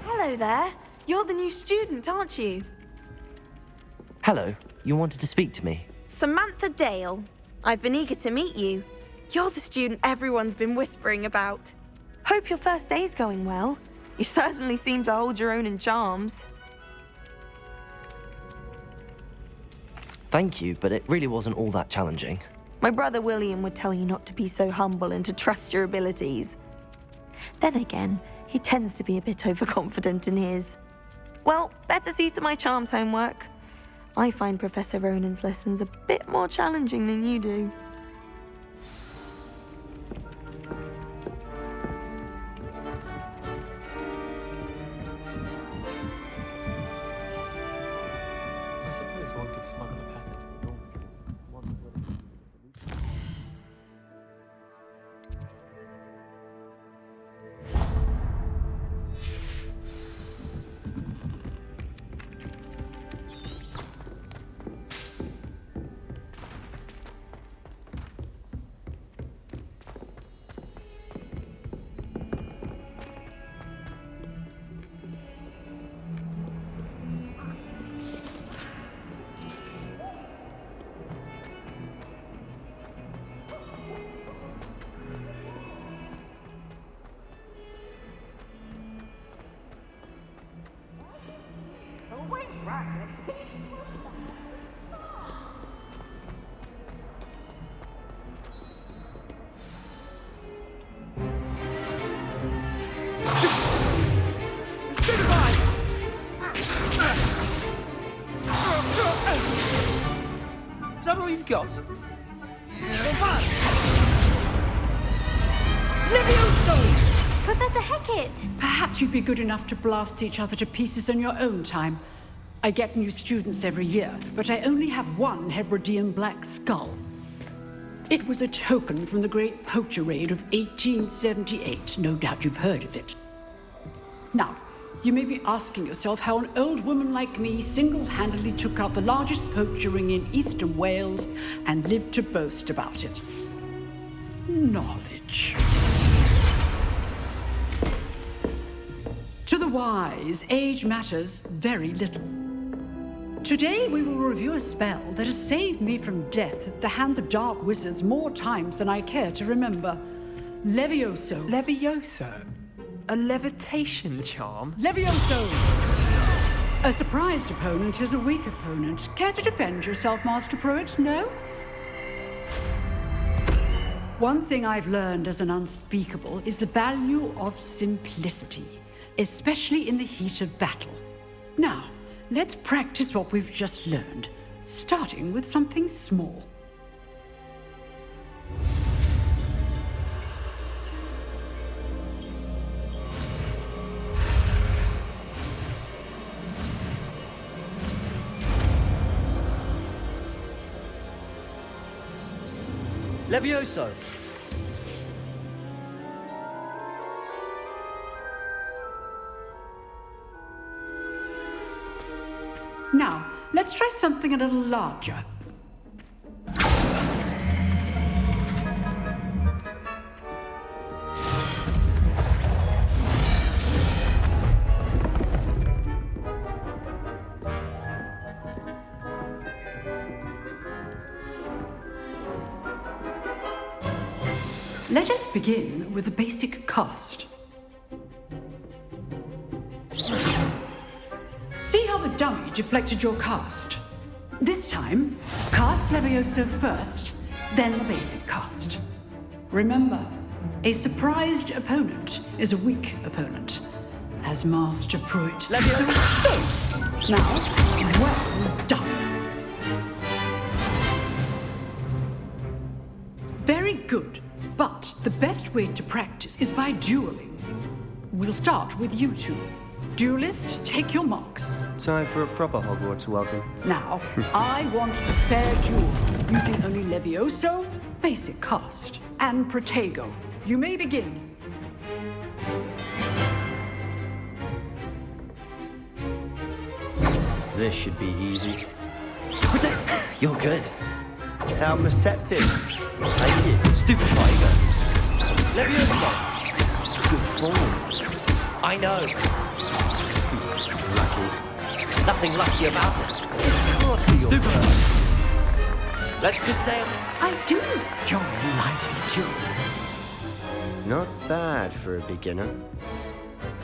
Hello there. You're the new student, aren't you? Hello. You wanted to speak to me? Samantha Dale. I've been eager to meet you. You're the student everyone's been whispering about. Hope your first day's going well. You certainly seem to hold your own in charms. Thank you, but it really wasn't all that challenging. My brother William would tell you not to be so humble and to trust your abilities. Then again, he tends to be a bit overconfident in his. Well, better see to my charms homework. I find Professor Ronan's lessons a bit more challenging than you do. I suppose one could smuggle a packet. Is that all you've got? Levioso! Professor Hecat! Perhaps you'd be good enough to blast each other to pieces in your own time. I get new students every year, but I only have one Hebridean black skull. It was a token from the Great Poacher Raid of 1878. No doubt you've heard of it. Now, you may be asking yourself how an old woman like me single-handedly took out the largest poacher ring in eastern Wales and lived to boast about it. Knowledge. To the wise, age matters very little. Today we will review a spell that has saved me from death at the hands of dark wizards more times than I care to remember. Levioso. Levioso? A levitation charm? Levioso! A surprised opponent is a weak opponent. Care to defend yourself, Master Pruitt? No? One thing I've learned as an unspeakable is the value of simplicity, especially in the heat of battle. Now, let's practice what we've just learned, starting with something small. Levioso! Now, let's try something a little larger. Let us begin with the basic cast. See how the dummy deflected your cast? This time, cast Levioso first, then the basic cast. Remember, a surprised opponent is a weak opponent, as Master Pruitt. Levioso! Now, well done. Very good, but the best way to practice is by dueling. We'll start with you two. Duelists, take your marks. Time for a proper Hogwarts welcome. Now, I want a fair duel, using only Levioso, basic cast, and Protego. You may begin. This should be easy. You're good. How perceptive. Stupefier. Levioso! Good form. I know. Lucky. Nothing lucky about it. Stupid. Let's just say I do enjoy life duel. Not bad for a beginner.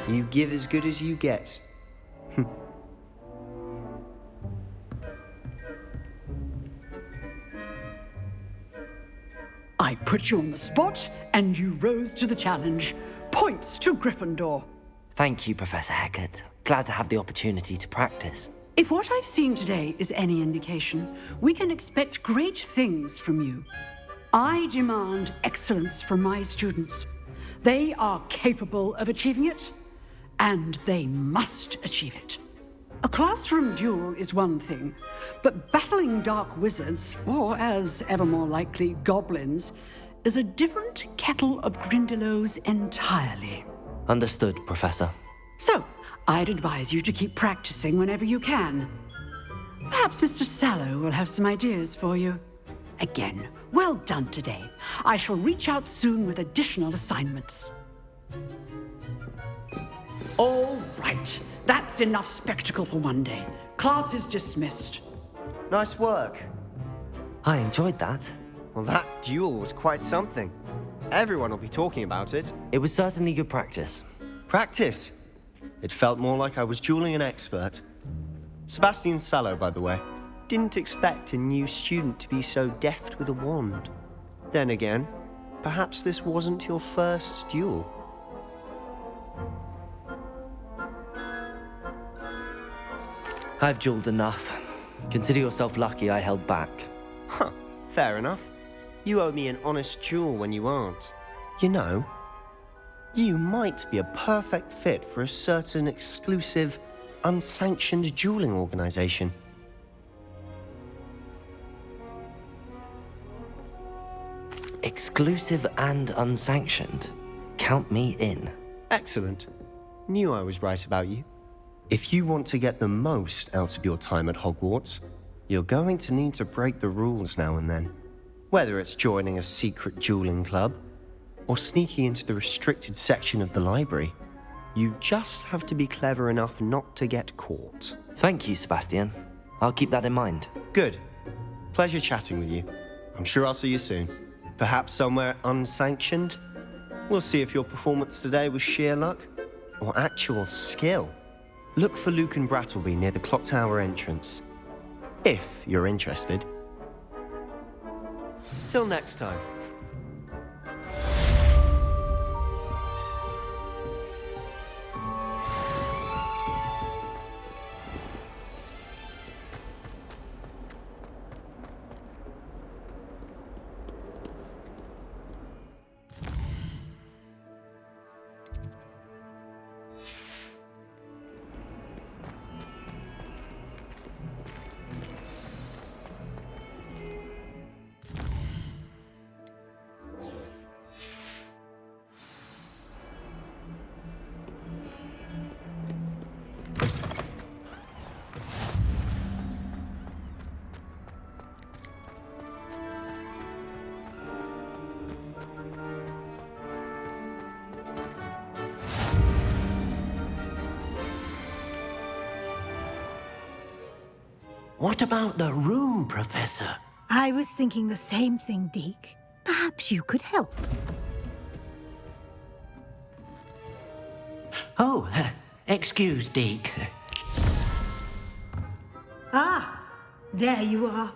You give as good as you get. I put you on the spot, and you rose to the challenge. Points to Gryffindor. Thank you, Professor Hecat. Glad to have the opportunity to practice. If what I've seen today is any indication, we can expect great things from you. I demand excellence from my students. They are capable of achieving it, and they must achieve it. A classroom duel is one thing, but battling dark wizards, or as ever more likely, goblins, is a different kettle of Grindylows entirely. Understood, Professor. So, I'd advise you to keep practicing whenever you can. Perhaps Mr. Sallow will have some ideas for you. Again, well done today. I shall reach out soon with additional assignments. All right. That's enough spectacle for one day. Class is dismissed. Nice work. I enjoyed that. Well, that duel was quite something. Everyone will be talking about it. It was certainly good practice. Practice? It felt more like I was dueling an expert. Sebastian Sallow, by the way. Didn't expect a new student to be so deft with a wand. Then again, perhaps this wasn't your first duel. I've dueled enough. Consider yourself lucky I held back. Huh, fair enough. You owe me an honest duel when you aren't. You know, you might be a perfect fit for a certain exclusive, unsanctioned dueling organization. Exclusive and unsanctioned. Count me in. Excellent. Knew I was right about you. If you want to get the most out of your time at Hogwarts, you're going to need to break the rules now and then. Whether it's joining a secret dueling club, or sneaking into the restricted section of the library, you just have to be clever enough not to get caught. Thank you, Sebastian. I'll keep that in mind. Good. Pleasure chatting with you. I'm sure I'll see you soon. Perhaps somewhere unsanctioned? We'll see if your performance today was sheer luck or actual skill. Look for Luke and Brattleby near the clock tower entrance, if you're interested. Till next time. What about the room, Professor? I was thinking the same thing, Deke. Perhaps you could help. Oh, excuse, Deke. Ah, there you are.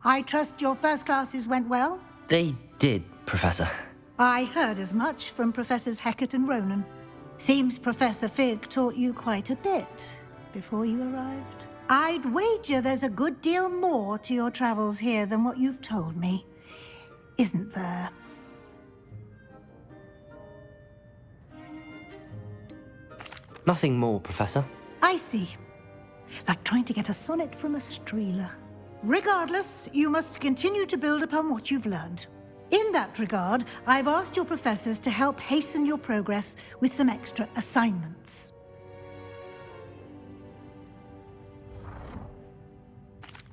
I trust your first classes went well? They did, Professor. I heard as much from Professors Hecat and Ronan. Seems Professor Fig taught you quite a bit before you arrived. I'd wager there's a good deal more to your travels here than what you've told me, isn't there? Nothing more, Professor. I see. Like trying to get a sonnet from a streeler. Regardless, you must continue to build upon what you've learned. In that regard, I've asked your professors to help hasten your progress with some extra assignments.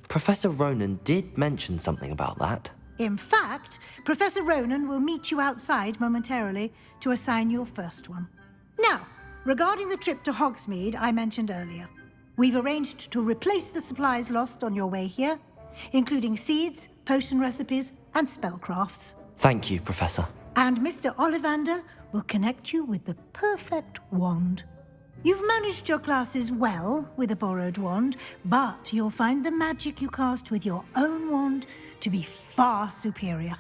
Professor Ronan did mention something about that. In fact, Professor Ronan will meet you outside momentarily to assign your first one. Now, regarding the trip to Hogesmeade I mentioned earlier, we've arranged to replace the supplies lost on your way here, including seeds, potion recipes, and spellcrafts. Thank you, Professor. And Mr. Ollivander will connect you with the perfect wand. You've managed your classes well with a borrowed wand, but you'll find the magic you cast with your own wand to be far superior.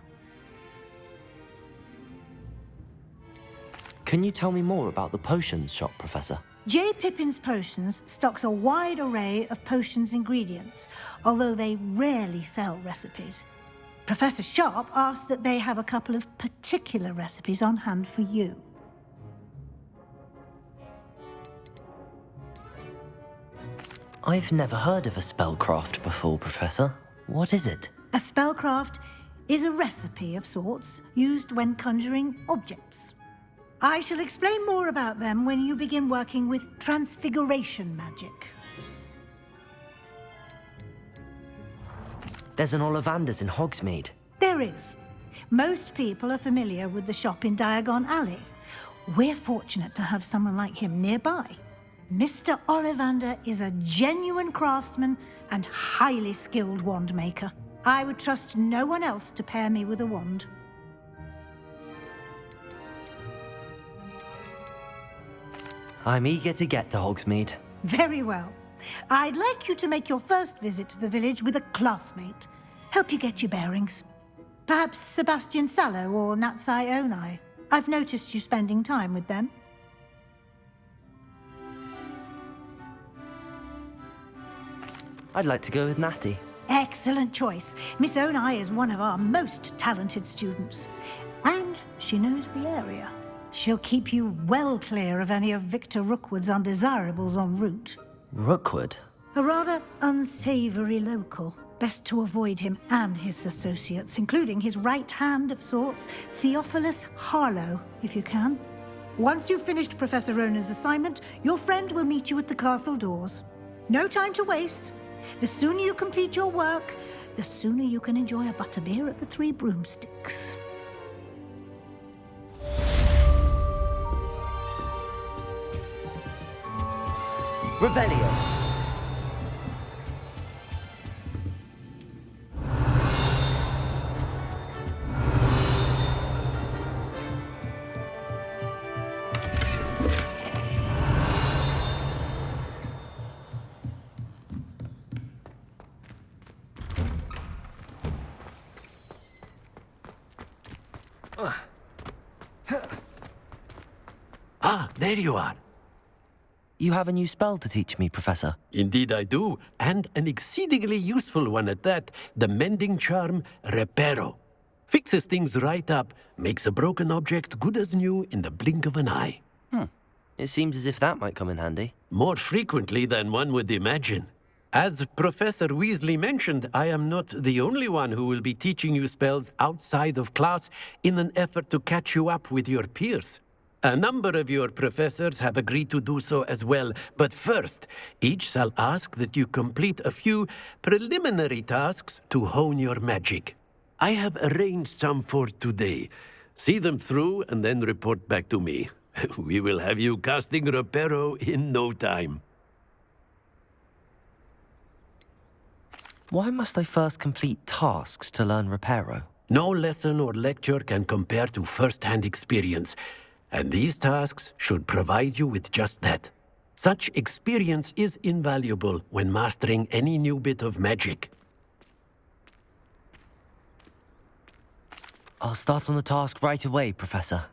Can you tell me more about the potions shop, Professor? J. Pippin's Potions stocks a wide array of potions ingredients, although they rarely sell recipes. Professor Sharp asked that they have a couple of particular recipes on hand for you. I've never heard of a spellcraft before, Professor. What is it? A spellcraft is a recipe of sorts used when conjuring objects. I shall explain more about them when you begin working with transfiguration magic. There's an Ollivander's in Hogsmeade. There is. Most people are familiar with the shop in Diagon Alley. We're fortunate to have someone like him nearby. Mr. Ollivander is a genuine craftsman and highly skilled wand maker. I would trust no one else to pair me with a wand. I'm eager to get to Hogsmeade. Very well. I'd like you to make your first visit to the village with a classmate. Help you get your bearings. Perhaps Sebastian Sallow or Natsai Onai. I've noticed you spending time with them. I'd like to go with Natty. Excellent choice. Miss Onai is one of our most talented students. And she knows the area. She'll keep you well clear of any of Victor Rookwood's undesirables en route. Rookwood? A rather unsavory local. Best to avoid him and his associates, including his right hand of sorts, Theophilus Harlow, if you can. Once you've finished Professor Ronan's assignment, your friend will meet you at the castle doors. No time to waste. The sooner you complete your work, the sooner you can enjoy a butterbeer at the Three Broomsticks. Revelio. Ah, there you are. You have a new spell to teach me, Professor. Indeed I do, and an exceedingly useful one at that, the mending charm Reparo. Fixes things right up, makes a broken object good as new in the blink of an eye. It seems as if that might come in handy. More frequently than one would imagine. As Professor Weasley mentioned, I am not the only one who will be teaching you spells outside of class in an effort to catch you up with your peers. A number of your professors have agreed to do so as well, but first, each shall ask that you complete a few preliminary tasks to hone your magic. I have arranged some for today. See them through and then report back to me. We will have you casting Reparo in no time. Why must I first complete tasks to learn Reparo? No lesson or lecture can compare to first-hand experience. And these tasks should provide you with just that. Such experience is invaluable when mastering any new bit of magic. I'll start on the task right away, Professor.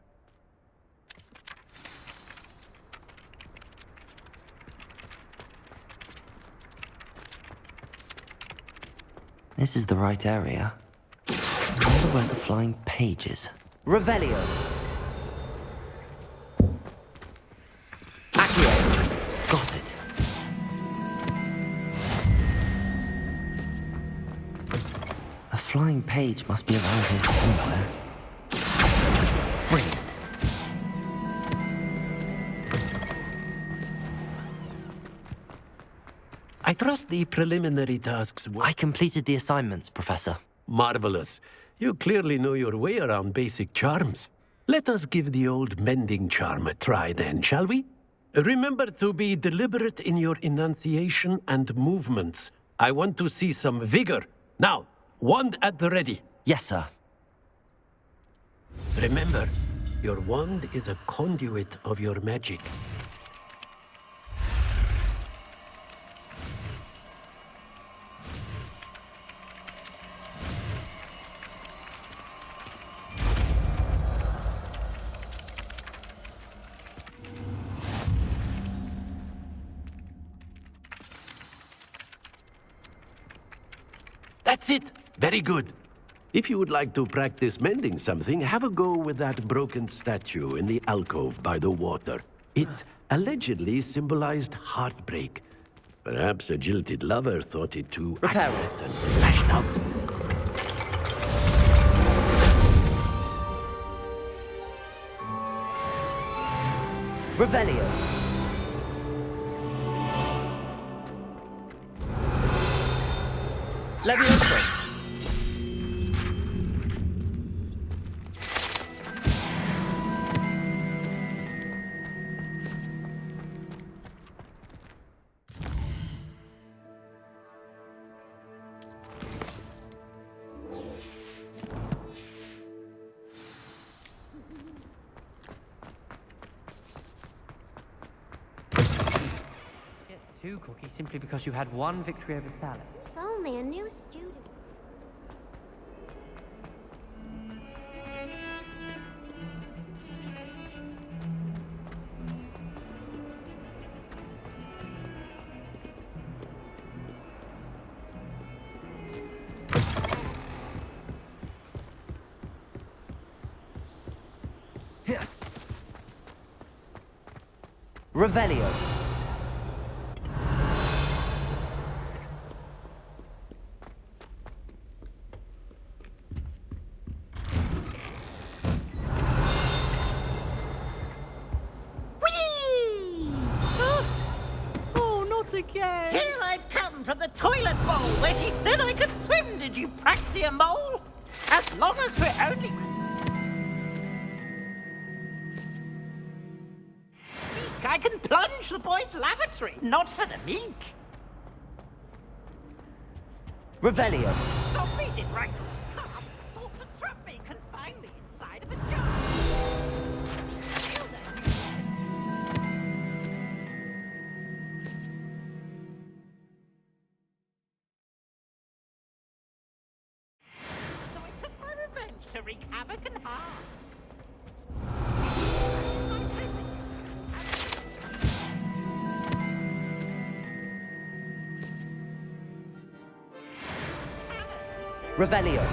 This is the right area. I wonder where the flying page is. Revelio! Got it. A flying page must be around here somewhere. Brilliant. I trust the preliminary tasks were... I completed the assignments, Professor. Marvelous. You clearly know your way around basic charms. Let us give the old mending charm a try then, shall we? Remember to be deliberate in your enunciation and movements. I want to see some vigor. Now, wand at the ready. Yes, sir. Remember, your wand is a conduit of your magic. That's it! Very good. If you would like to practice mending something, have a go with that broken statue in the alcove by the water. It allegedly symbolized heartbreak. Perhaps a jilted lover thought it too accurate and lashed out. Revelio. Levioso. 2 cookie simply because you had 1 victory over Sally. If only a new student. Revelio. Oh, not again! Here I've come from the toilet bowl where she said I could swim, did you praxia mole? As long as we're only... I can plunge the boys' lavatory, not for the meek. Revelio. Stop reading, right? Sort to trap me, confine me inside of a jar. So I took my revenge to wreak havoc and harm. Revelio.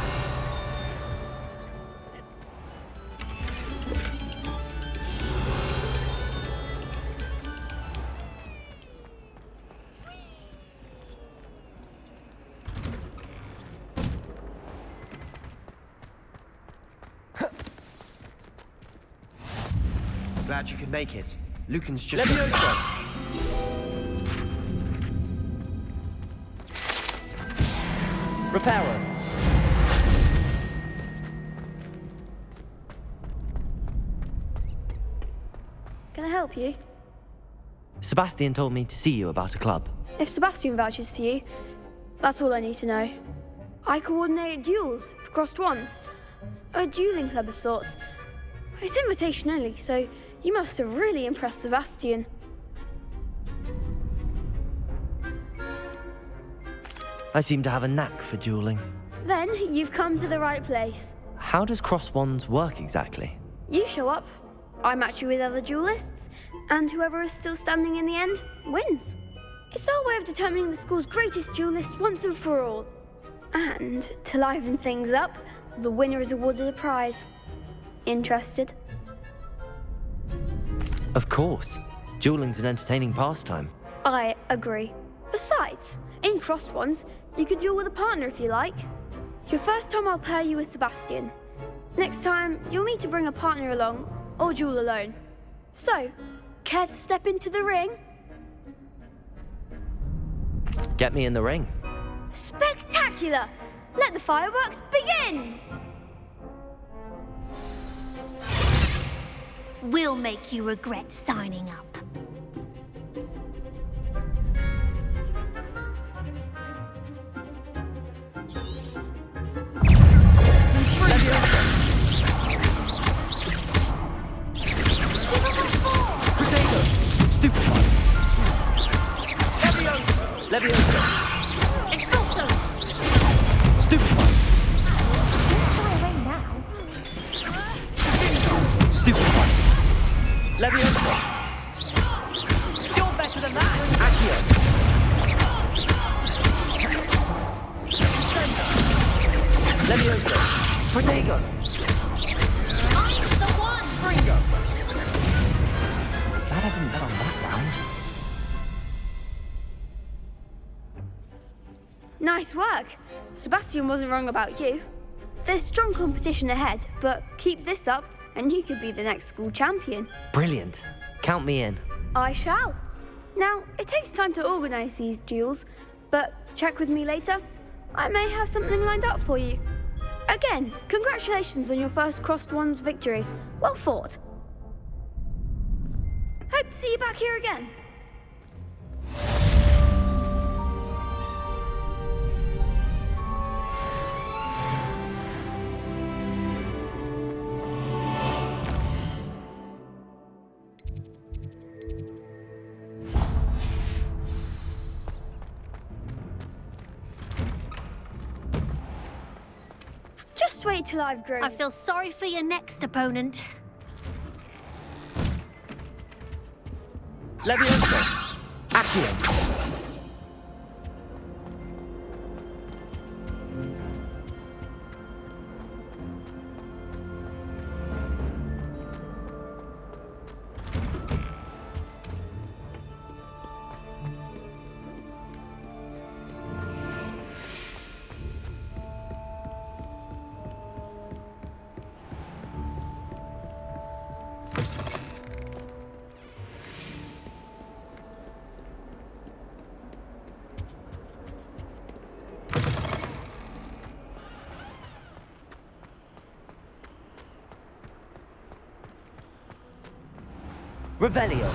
Glad you could make it. Lucan's just... Leviosa! Reparo. Can I help you? Sebastian told me to see you about a club. If Sebastian vouches for you, that's all I need to know. I coordinate duels for crossed ones. A dueling club of sorts. It's invitation only, so you must have really impressed Sebastian. I seem to have a knack for dueling. Then you've come to the right place. How does cross wands work exactly? You show up, I match you with other duelists, and whoever is still standing in the end wins. It's our way of determining the school's greatest duelist once and for all. And to liven things up, the winner is awarded a prize. Interested? Of course. Dueling's an entertaining pastime. I agree. Besides, in crossed ones, you could duel with a partner if you like. Your first time I'll pair you with Sebastian. Next time, you'll need to bring a partner along, or duel alone. So, care to step into the ring? Get me in the ring. Spectacular! Let the fireworks begin! We'll make you regret signing up. Stupefy. Leviosa. Expulso. Stupefy. Stupefy. Leviosa. You're better than that. Accio. Leviosa. Protego. I'm the one. Fringo. Glad I didn't bet on that round. Nice work. Sebastian wasn't wrong about you. There's strong competition ahead, but keep this up and you could be the next school champion. Brilliant. Count me in. I shall. Now, it takes time to organise these duels, but check with me later. I may have something lined up for you. Again, congratulations on your first crossed ones victory. Well fought. Hope to see you back here again. Just wait till I've grown. I feel sorry for your next opponent. Leviosa! Accio! Revelio.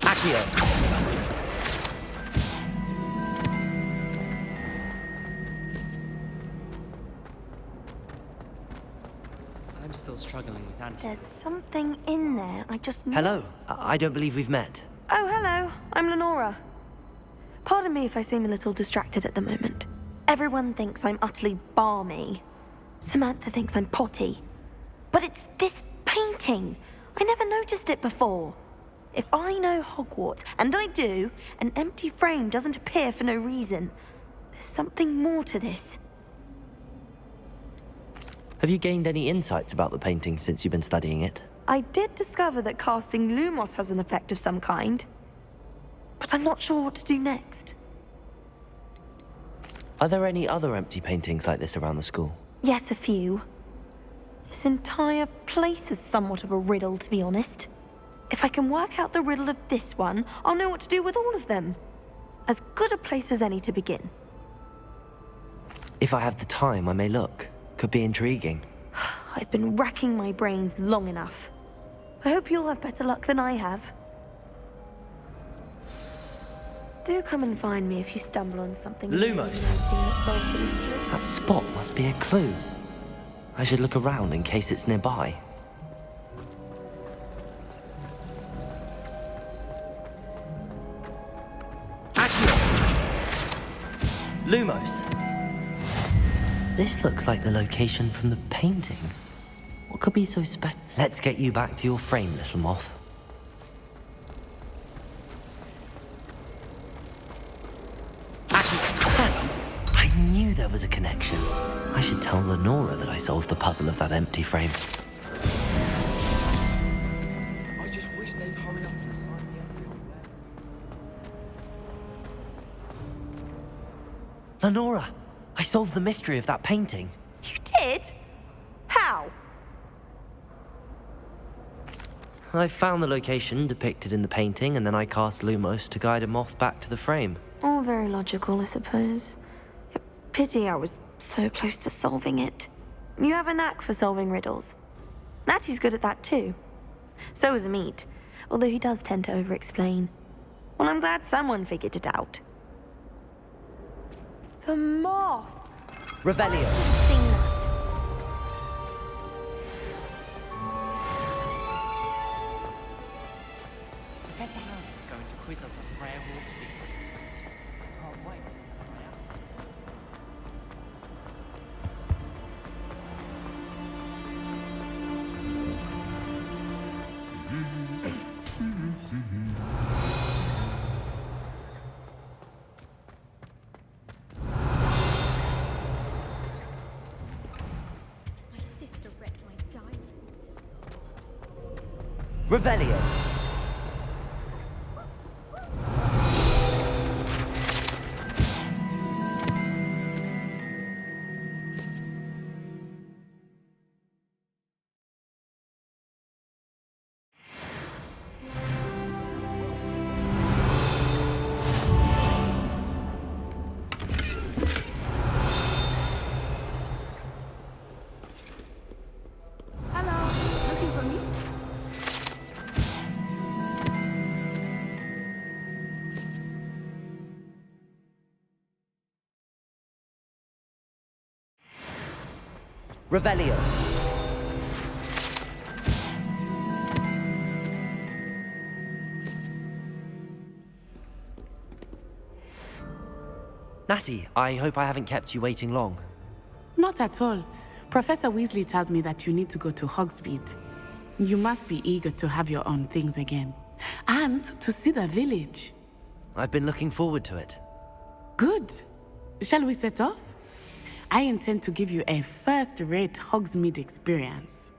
Accio. I'm still struggling with Auntie. There's something in there. I just knew. Hello. I don't believe we've met. Oh, hello. I'm Lenora. Pardon me if I seem a little distracted at the moment. Everyone thinks I'm utterly balmy. Samantha thinks I'm potty. But it's this painting. I never noticed it before. If I know Hogwarts, and I do, an empty frame doesn't appear for no reason. There's something more to this. Have you gained any insights about the painting since you've been studying it? I did discover that casting Lumos has an effect of some kind. But I'm not sure what to do next. Are there any other empty paintings like this around the school? Yes, a few. This entire place is somewhat of a riddle, to be honest. If I can work out the riddle of this one, I'll know what to do with all of them. As good a place as any to begin. If I have the time, I may look. Could be intriguing. I've been racking my brains long enough. I hope you'll have better luck than I have. Do come and find me if you stumble on something. Lumos. That spot must be a clue. I should look around in case it's nearby. Lumos. This looks like the location from the painting. What could be so special? Let's get you back to your frame, little moth. I knew there was a connection. I should tell Lenora that I solved the puzzle of that empty frame. I just wish they'd hurry up and sign the Lenora, I solved the mystery of that painting. You did? How? I found the location depicted in the painting, and then I cast Lumos to guide a moth back to the frame. All very logical, I suppose. Pity I was so close to solving it. You have a knack for solving riddles. Natty's good at that too. So is Meat, although he does tend to over-explain. Well, I'm glad someone figured it out. The moth! Revelio. Seen that. Professor Howard is going to quiz us on rare water species. Can't wait. My sister read my diary. Revelio. Revelio. Natty, I hope I haven't kept you waiting long. Not at all. Professor Weasley tells me that you need to go to Hogsmeade. You must be eager to have your own things again. And to see the village. I've been looking forward to it. Good. Shall we set off? I intend to give you a first-rate Hogsmeade experience.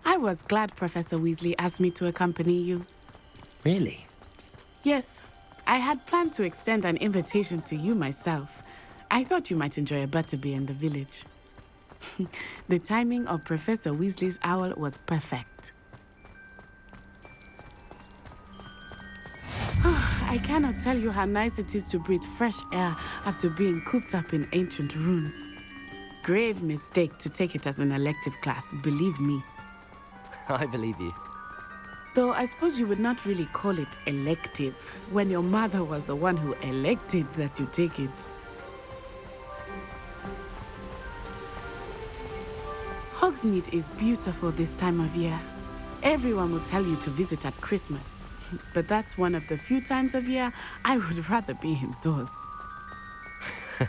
I was glad Professor Weasley asked me to accompany you. Really? Yes, I had planned to extend an invitation to you myself. I thought you might enjoy a butterbeer in the village. The timing of Professor Weasley's owl was perfect. I cannot tell you how nice it is to breathe fresh air after being cooped up in ancient ruins. Grave mistake to take it as an elective class, believe me. I believe you. Though I suppose you would not really call it elective when your mother was the one who elected that you take it. Hogsmeade is beautiful this time of year. Everyone will tell you to visit at Christmas. But that's one of the few times of year I would rather be indoors.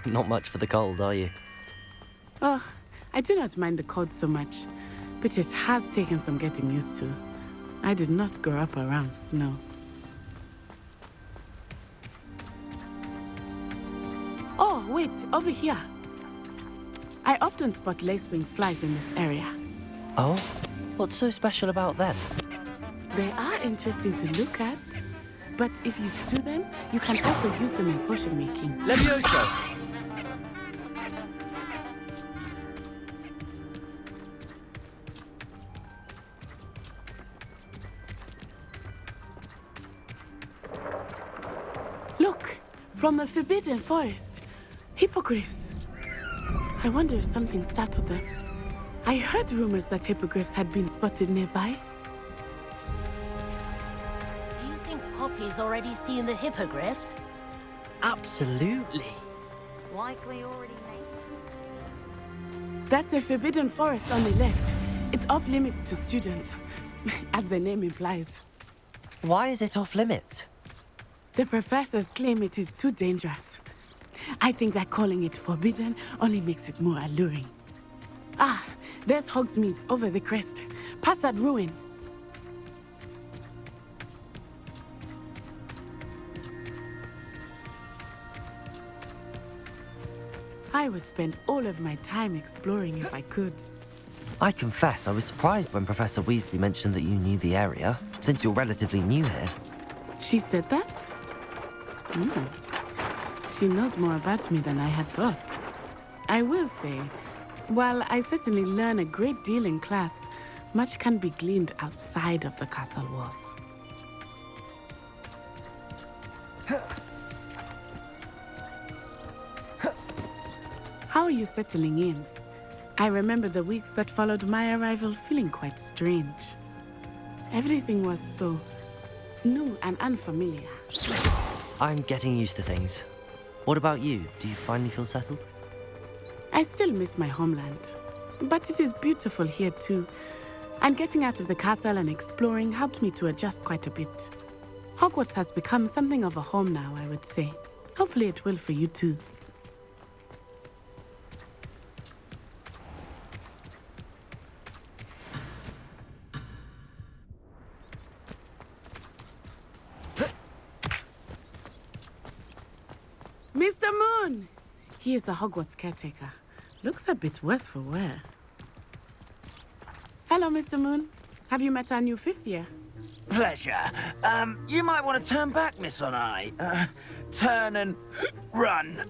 Not much for the cold, are you? Oh, I do not mind the cold so much, but it has taken some getting used to. I did not grow up around snow. Oh, wait, over here. I often spot lacewing flies in this area. Oh? What's so special about them? They are interesting to look at, but if you stew them, you can also use them in potion making. Levioso! Look, from the Forbidden Forest. Hippogriffs. I wonder if something startled them. I heard rumors that hippogriffs had been spotted nearby. Do you think Poppy's already seen the hippogriffs? Absolutely. Like we already made. That's the Forbidden Forest on the left. It's off limits to students, as the name implies. Why is it off limits? The professors claim it is too dangerous. I think that calling it forbidden only makes it more alluring. Ah, there's Hogsmeade over the crest, past that ruin. I would spend all of my time exploring if I could. I confess, I was surprised when Professor Weasley mentioned that you knew the area, since you're relatively new here. She said that? She knows more about me than I had thought. I will say, while I certainly learn a great deal in class, much can be gleaned outside of the castle walls. How are you settling in? I remember the weeks that followed my arrival feeling quite strange. Everything was so new and unfamiliar. I'm getting used to things. What about you? Do you finally feel settled? I still miss my homeland, but it is beautiful here too. And getting out of the castle and exploring helped me to adjust quite a bit. Hogwarts has become something of a home now, I would say. Hopefully it will for you too. Mr. Moon! He is the Hogwarts caretaker. Looks a bit worse for wear. Hello, Mr. Moon. Have you met our new fifth year? Pleasure. You might want to turn back, Miss Onai. Turn and run.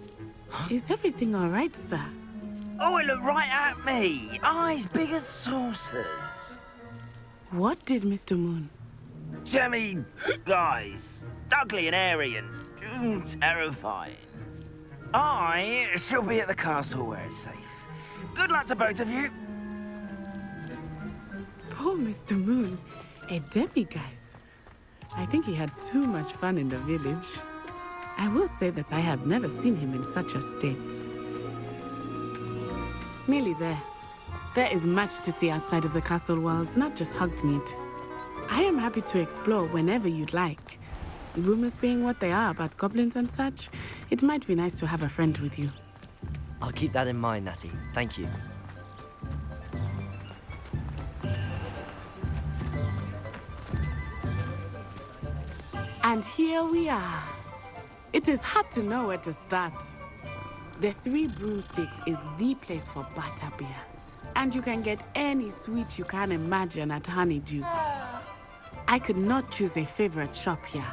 Is everything all right, sir? Oh, it looked right at me. Eyes big as saucers. What did Mr. Moon? Jemmy guys. Ugly and airy and terrifying. I shall be at the castle where it's safe. Good luck to both of you. Poor Mr. Moon. A demi-guise. I think he had too much fun in the village. I will say that I have never seen him in such a state. Nearly there. There is much to see outside of the castle walls, not just Hogsmeade. I am happy to explore whenever you'd like. Rumors being what they are about goblins and such, it might be nice to have a friend with you. I'll keep that in mind, Natty. Thank you. And here we are. It is hard to know where to start. The Three Broomsticks is the place for butterbeer. And you can get any sweet you can imagine at Honeyduke's. I could not choose a favorite shop here.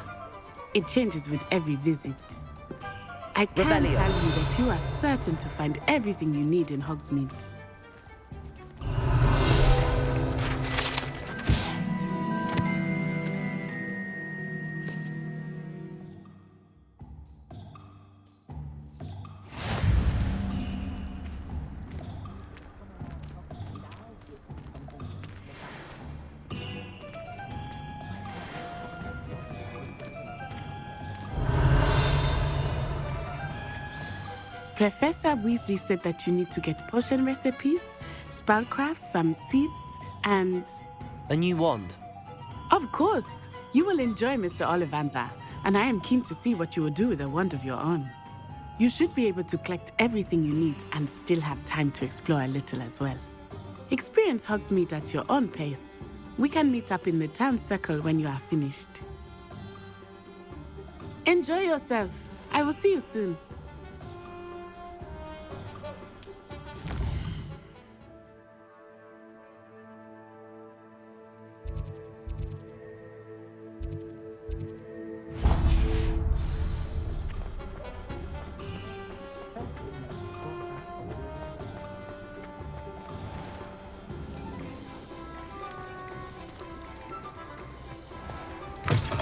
It changes with every visit. I can tell you that you are certain to find everything you need in Hogsmeade. Professor Weasley said that you need to get potion recipes, spellcrafts, some seeds, and... A new wand? Of course! You will enjoy Mr. Ollivander, and I am keen to see what you will do with a wand of your own. You should be able to collect everything you need and still have time to explore a little as well. Experience Hogsmeade at your own pace. We can meet up in the town circle when you are finished. Enjoy yourself. I will see you soon.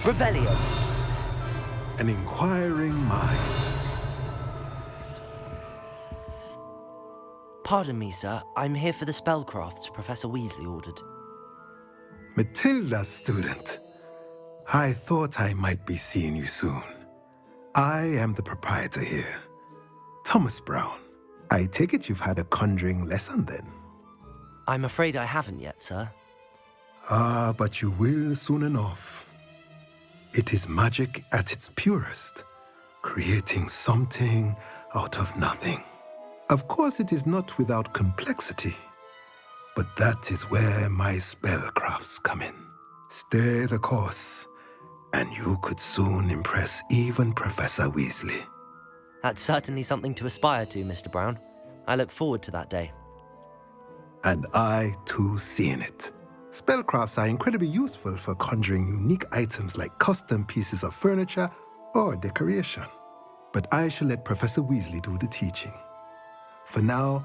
Rebellion. An inquiring mind. Pardon me, sir. I'm here for the spellcrafts Professor Weasley ordered. Matilda, student. I thought I might be seeing you soon. I am the proprietor here, Thomas Brown. I take it you've had a conjuring lesson then? I'm afraid I haven't yet, sir. Ah, but you will soon enough. It is magic at its purest, creating something out of nothing. Of course, it is not without complexity, but that is where my spellcrafts come in. Stay the course, and you could soon impress even Professor Weasley. That's certainly something to aspire to, Mr. Brown. I look forward to that day. And I, too, see in it. Spellcrafts are incredibly useful for conjuring unique items like custom pieces of furniture or decoration. But I shall let Professor Weasley do the teaching. For now,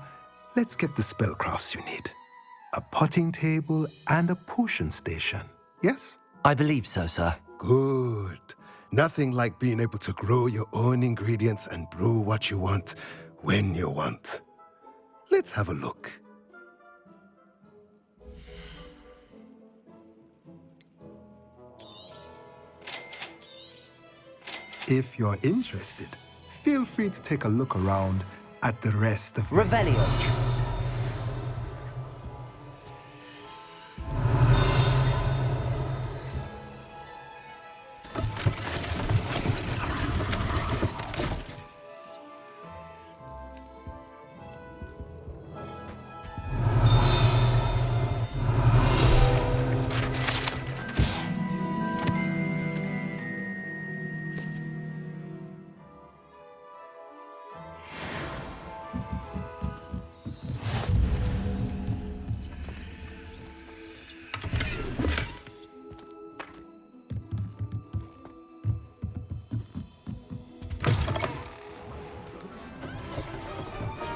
let's get the spellcrafts you need. A potting table and a potion station, yes? I believe so, sir. Good. Nothing like being able to grow your own ingredients and brew what you want when you want. Let's have a look. If you're interested, feel free to take a look around at the rest of Revelio.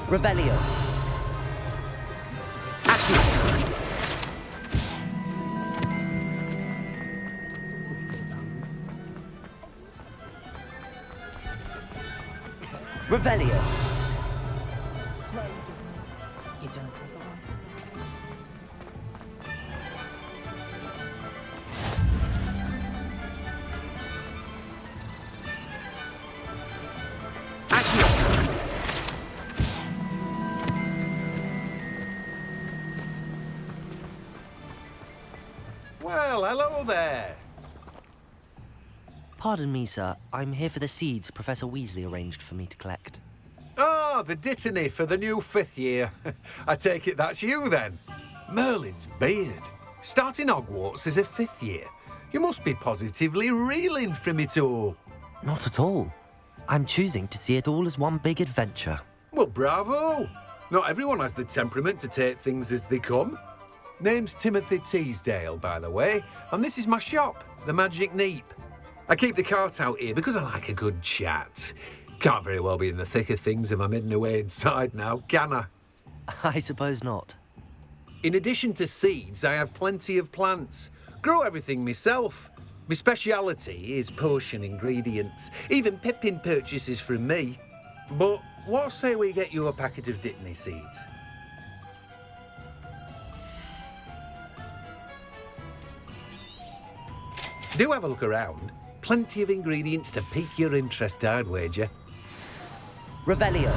Revelio. Revelio. You don't have Well, hello there. Pardon me, sir. I'm here for the seeds Professor Weasley arranged for me to collect. Ah, the dittany for the new 5th year. I take it that's you, then. Merlin's beard. Starting Hogwarts as a 5th year. You must be positively reeling from it all. Not at all. I'm choosing to see it all as one big adventure. Well, bravo. Not everyone has the temperament to take things as they come. Name's Timothy Teasdale, by the way, and this is my shop, the Magic Neep. I keep the cart out here because I like a good chat. Can't very well be in the thick of things if I'm hidden away inside now, can I? I suppose not. In addition to seeds, I have plenty of plants. Grow everything myself. My speciality is potion ingredients. Even Pippin purchases from me. But what say we get you a packet of dittany seeds? Do have a look around. Plenty of ingredients to pique your interest, I'd wager. Revelio.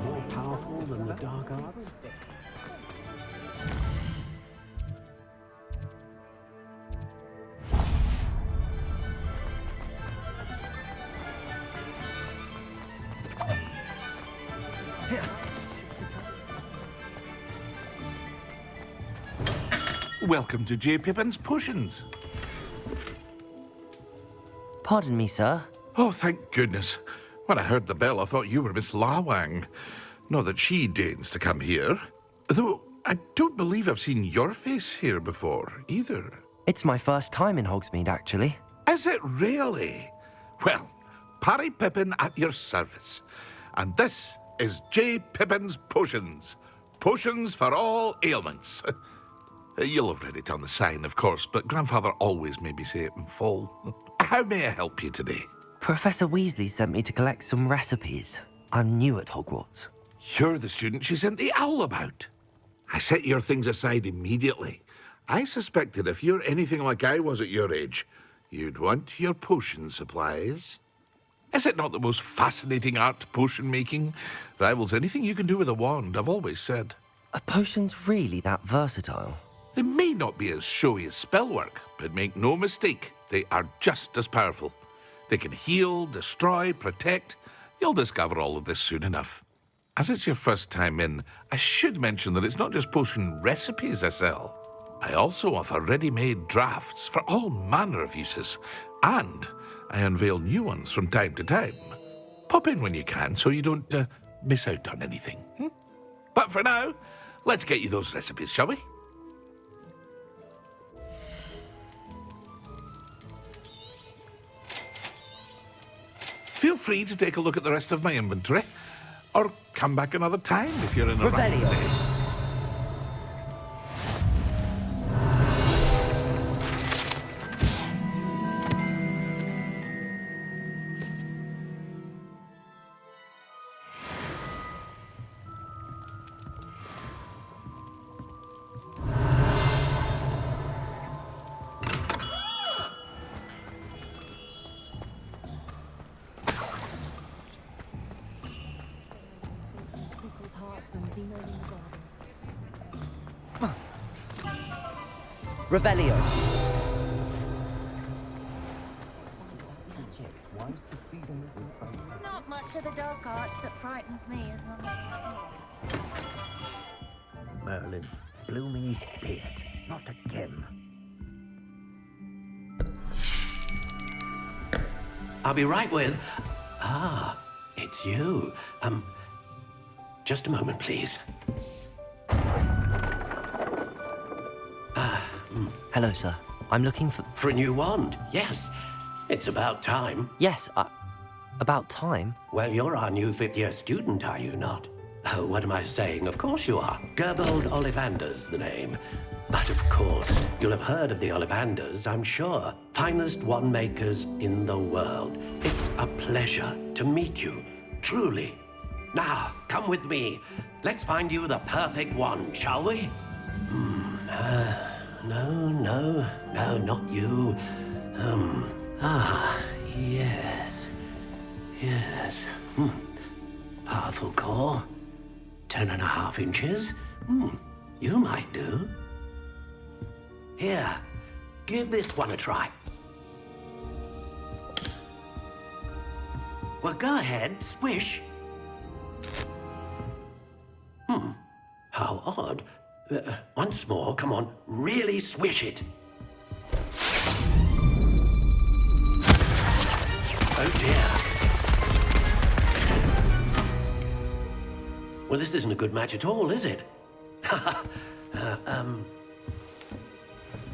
More powerful than the dark arts. Welcome to J. Pippin's Potions. Pardon me, sir. Oh, thank goodness. When I heard the bell, I thought you were Miss Lawang. Not that she deigns to come here. Though I don't believe I've seen your face here before, either. It's my first time in Hogsmeade, actually. Is it really? Well, Parry Pippin at your service. And this is J. Pippin's Potions. Potions for all ailments. You'll have read it on the sign, of course, but Grandfather always made me say it in full. How may I help you today? Professor Weasley sent me to collect some recipes. I'm new at Hogwarts. You're the student she sent the owl about. I set your things aside immediately. I suspected if you're anything like I was at your age, you'd want your potion supplies. Is it not the most fascinating art, potion making? Rivals anything you can do with a wand, I've always said. Are potions really that versatile? They may not be as showy as spellwork, but make no mistake, they are just as powerful. They can heal, destroy, protect. You'll discover all of this soon enough. As it's your first time in, I should mention that it's not just potion recipes I sell. I also offer ready-made drafts for all manner of uses, and I unveil new ones from time to time. Pop in when you can so you don't miss out on anything. But for now, let's get you those recipes, shall we? Feel free to take a look at the rest of my inventory, or come back another time if you're in a rush today. Revelio. Not much of the dark arts that frightens me as long as it's here. Merlin's blooming beard. Not again. I'll be right with... Ah, it's you. Just a moment, please. Hello, sir. I'm looking for... For a new wand, yes. It's about time. Yes, about time? Well, you're our new fifth-year student, are you not? Oh, what am I saying? Of course you are. Gerbold Ollivander's the name. But of course, you'll have heard of the Ollivanders, I'm sure. Finest wand makers in the world. It's a pleasure to meet you, truly. Now, come with me. Let's find you the perfect wand, shall we? No, not you. Yes. Powerful core. 10.5 inches. You might do. Here, give this one a try. Well, go ahead, swish. How odd. Once more, come on, really swish it. Oh dear. Well, this isn't a good match at all, is it?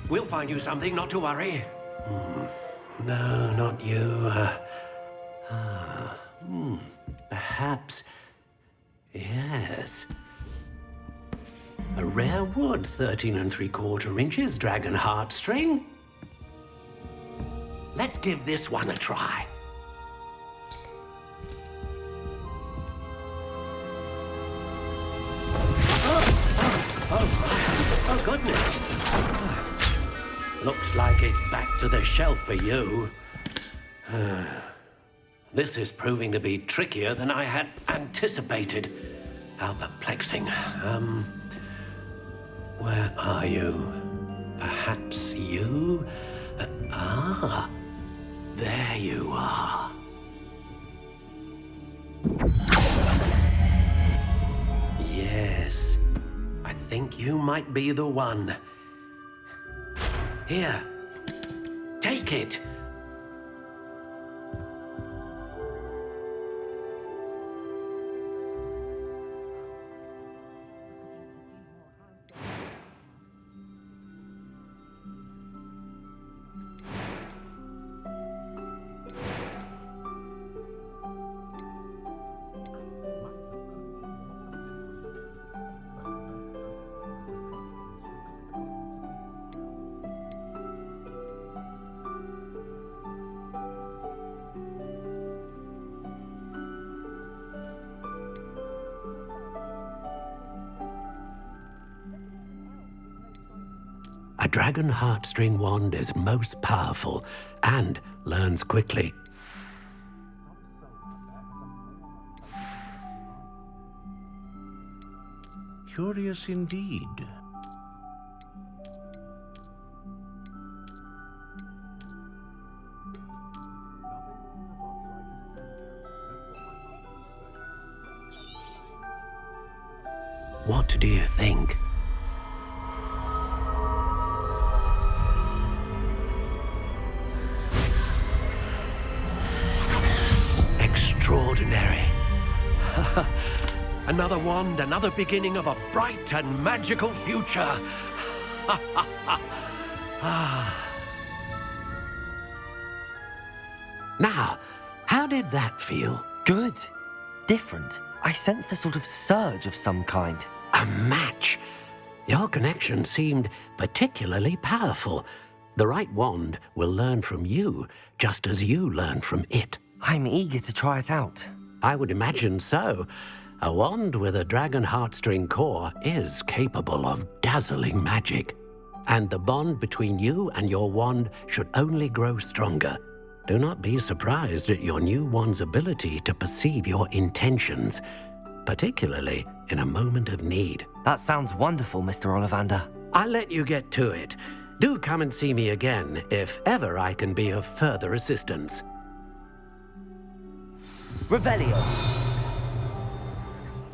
We'll find you something, not to worry. No, not you. Perhaps... Yes. A rare wood, 13 3/4 inches, dragon heartstring. Let's give this one a try. Oh, goodness. Looks like it's back to the shelf for you. This is proving to be trickier than I had anticipated. How perplexing. Where are you? Perhaps you? There you are. Yes, I think you might be the one. Here, take it. A dragon heartstring wand is most powerful and learns quickly. Curious indeed. What do you think? Extraordinary. Another wand, another beginning of a bright and magical future. Now, how did that feel? Good. Different. I sensed a sort of surge of some kind. A match. Your connection seemed particularly powerful. The right wand will learn from you, just as you learn from it. I'm eager to try it out. I would imagine so. A wand with a dragon heartstring core is capable of dazzling magic. And the bond between you and your wand should only grow stronger. Do not be surprised at your new wand's ability to perceive your intentions, particularly in a moment of need. That sounds wonderful, Mr. Ollivander. I'll let you get to it. Do come and see me again if ever I can be of further assistance. Revelio.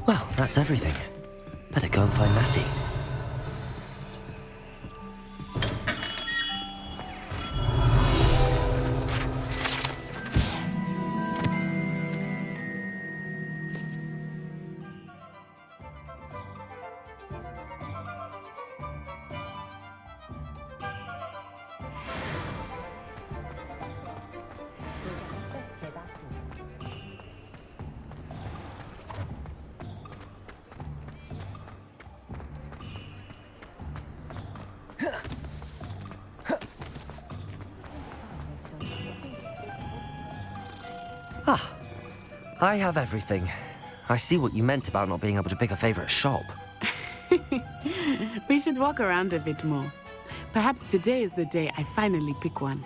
Well, that's everything. Better go and find Natty. Ah, I have everything. I see what you meant about not being able to pick a favorite shop. We should walk around a bit more. Perhaps today is the day I finally pick one.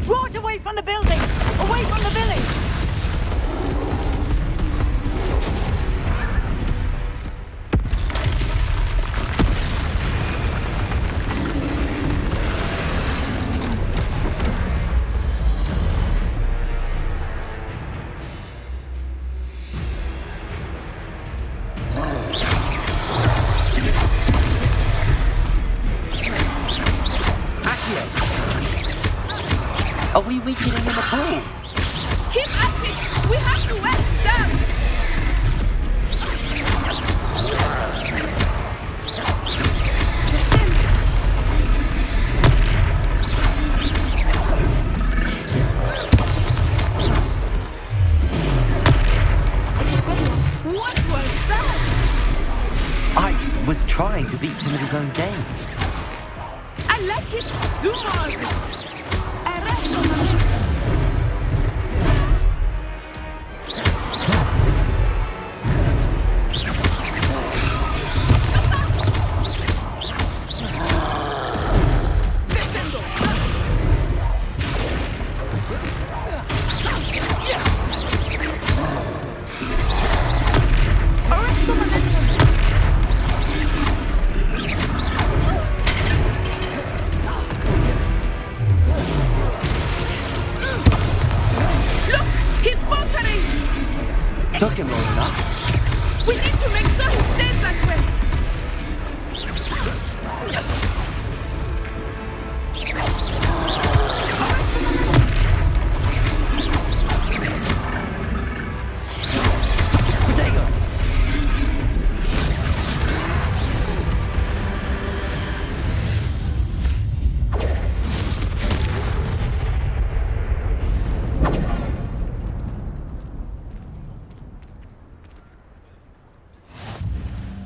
Draw it away from the building! Away from the village! Are we weakening him at all? Keep at it! We have to wear it down! What was that? I was trying to beat him at his own game. I like it! Do more of it! Took him long enough. We need to make sure he stays that way.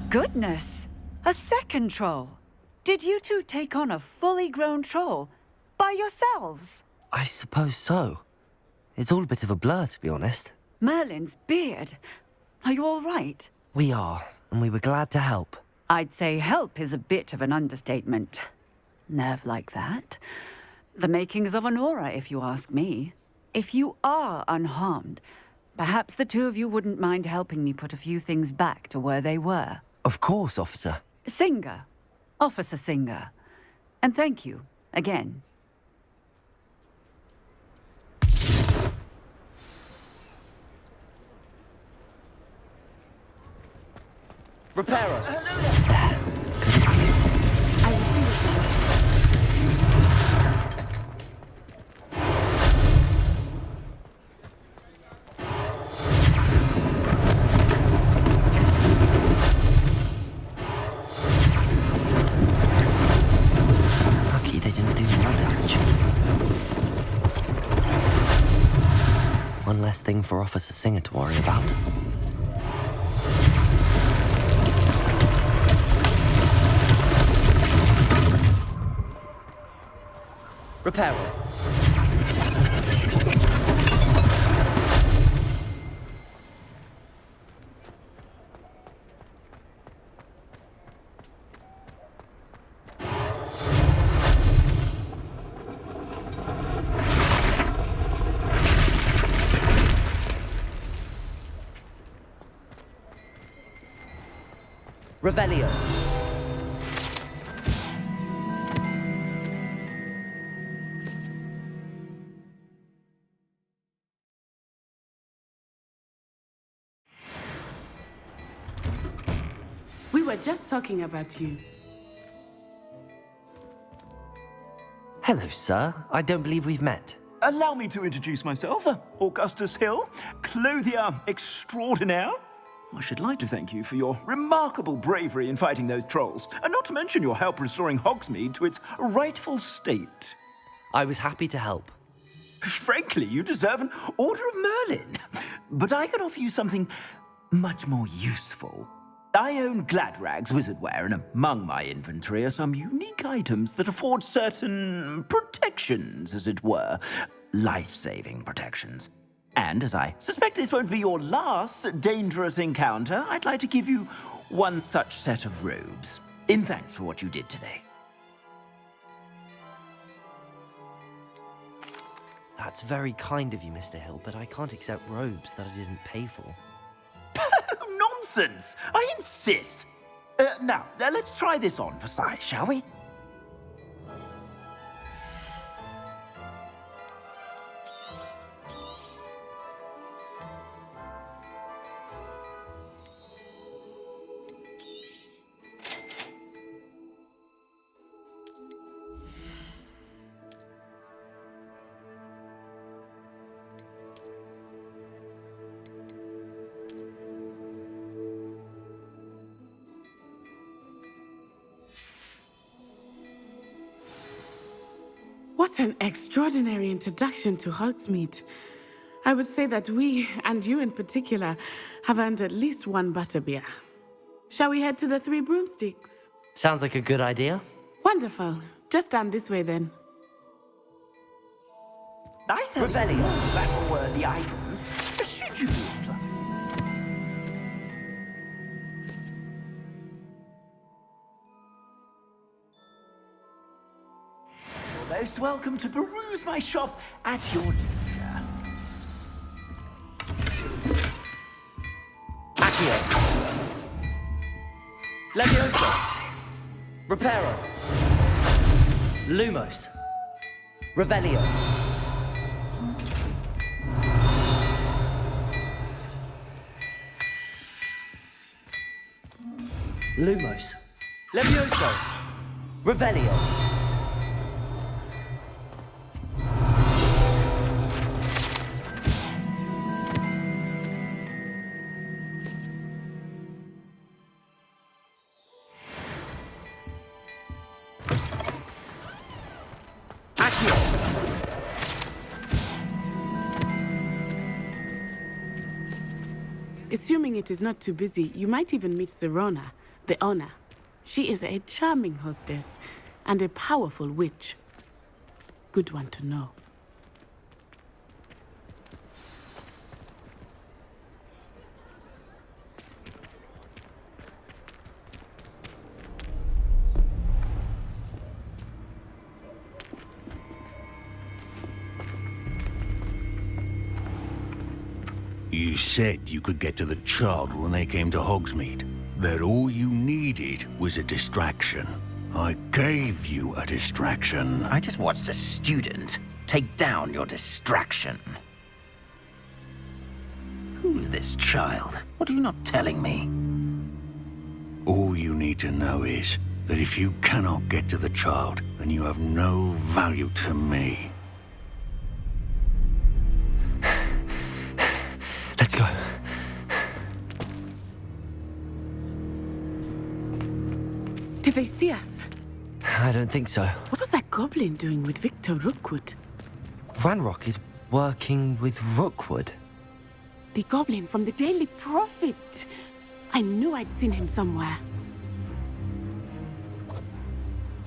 Goodness! A second troll! Did you two take on a fully grown troll? By yourselves? I suppose so. It's all a bit of a blur, to be honest. Merlin's beard. Are you all right? We are, and we were glad to help. I'd say help is a bit of an understatement. Nerve like that. The makings of an aura, if you ask me. If you are unharmed, perhaps the two of you wouldn't mind helping me put a few things back to where they were. Of course, officer. Singer. Officer Singer. And thank you, again. Repairer! Lucky they didn't do more damage. One less thing for Officer Singer to worry about. Repairer. Revelio. We were just talking about you. Hello, sir. I don't believe we've met. Allow me to introduce myself, Augustus Hill, clothier extraordinaire. I should like to thank you for your remarkable bravery in fighting those trolls, and not to mention your help restoring Hogsmeade to its rightful state. I was happy to help. Frankly, you deserve an Order of Merlin. But I can offer you something much more useful. I own Gladrag's wizardware, and among my inventory are some unique items that afford certain protections, as it were. Life-saving protections. And as I suspect this won't be your last dangerous encounter, I'd like to give you one such set of robes, in thanks for what you did today. That's very kind of you, Mr. Hill, but I can't accept robes that I didn't pay for. Nonsense! I insist! Now, let's try this on for size, shall we? What an extraordinary introduction to Hogsmeade. I would say that we, and you in particular, have earned at least one butterbeer. Shall we head to the Three Broomsticks? Sounds like a good idea. Wonderful. Just down this way then. I said Revelio. Battle-worthy items. Should you be interested? You're most welcome to peruse my shop at your leisure. Accio. Leviosa. Reparo. Lumos. Revelio. Lumos. Levioso. Revelio. Assuming it is not too busy, you might even meet Serona, the owner. She is a charming hostess and a powerful witch. Good one to know. You said you could get to the child when they came to Hogsmeade. That all you needed was a distraction. I gave you a distraction. I just watched a student take down your distraction. Who's this child? What are you not telling me? All you need to know is that if you cannot get to the child, then you have no value to me. Let's go. Did they see us? I don't think so. What was that goblin doing with Victor Rookwood? Ranrok is working with Rookwood. The goblin from the Daily Prophet. I knew I'd seen him somewhere.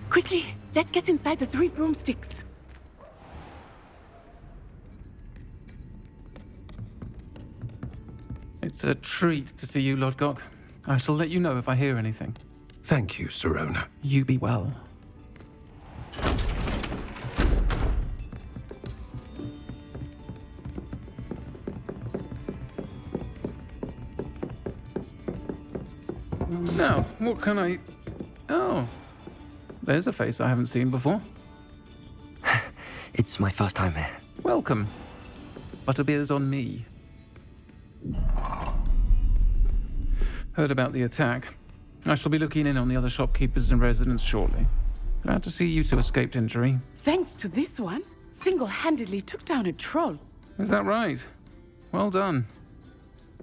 Quickly, let's get inside the Three Broomsticks. It's a treat to see you, Lodgok. I shall let you know if I hear anything. Thank you, Serona. You be well. Now, what can I... Oh, there's a face I haven't seen before. It's my first time here. Welcome. Butterbeer's on me. Heard about the attack. I shall be looking in on the other shopkeepers and residents shortly. Glad to see you two escaped injury. Thanks to this one, single-handedly took down a troll. Is that right? Well done.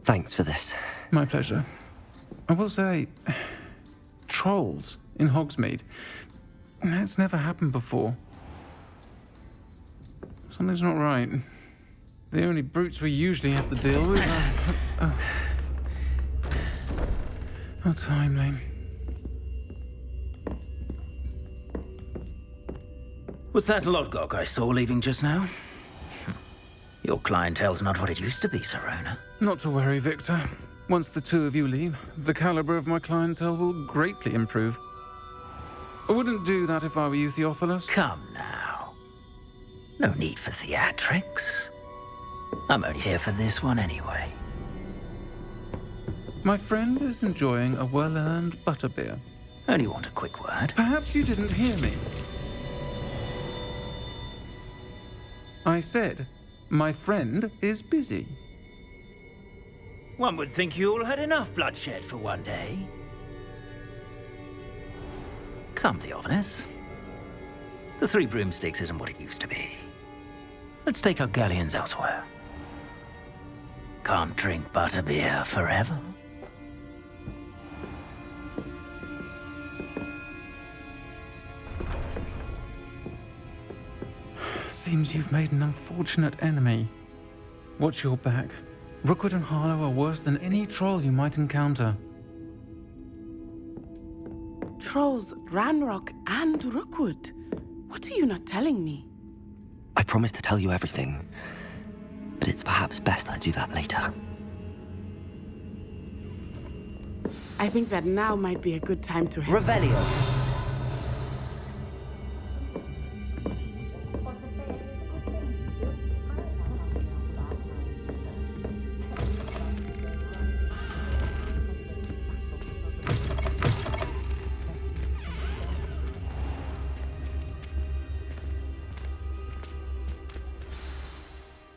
Thanks for this. My pleasure. I will say, trolls in Hogsmeade. That's never happened before. Something's not right. The only brutes we usually have to deal with are... How timely. Was that Lodgok I saw leaving just now? Your clientele's not what it used to be, Sirona. Not to worry, Victor. Once the two of you leave, the caliber of my clientele will greatly improve. I wouldn't do that if I were you, Theophilus. Come now. No need for theatrics. I'm only here for this one anyway. My friend is enjoying a well-earned butterbeer. Only want a quick word. Perhaps you didn't hear me. I said, my friend is busy. One would think you all had enough bloodshed for one day. Come, Theophilus. The Three Broomsticks isn't what it used to be. Let's take our galleons elsewhere. Can't drink butterbeer forever. Seems you've made an unfortunate enemy. Watch your back. Rookwood and Harlow are worse than any troll you might encounter. Trolls, Ranrok, and Rookwood. What are you not telling me? I promised to tell you everything, but it's perhaps best I do that later. I think that now might be a good time to... Revelio.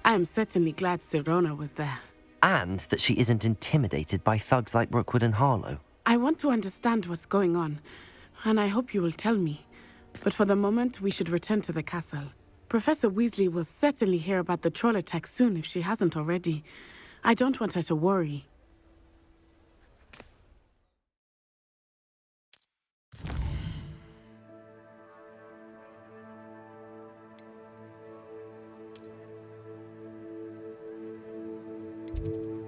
I am certainly glad Sirona was there. And that she isn't intimidated by thugs like Rookwood and Harlow. I want to understand what's going on, and I hope you will tell me. But for the moment, we should return to the castle. Professor Weasley will certainly hear about the troll attack soon if she hasn't already. I don't want her to worry. you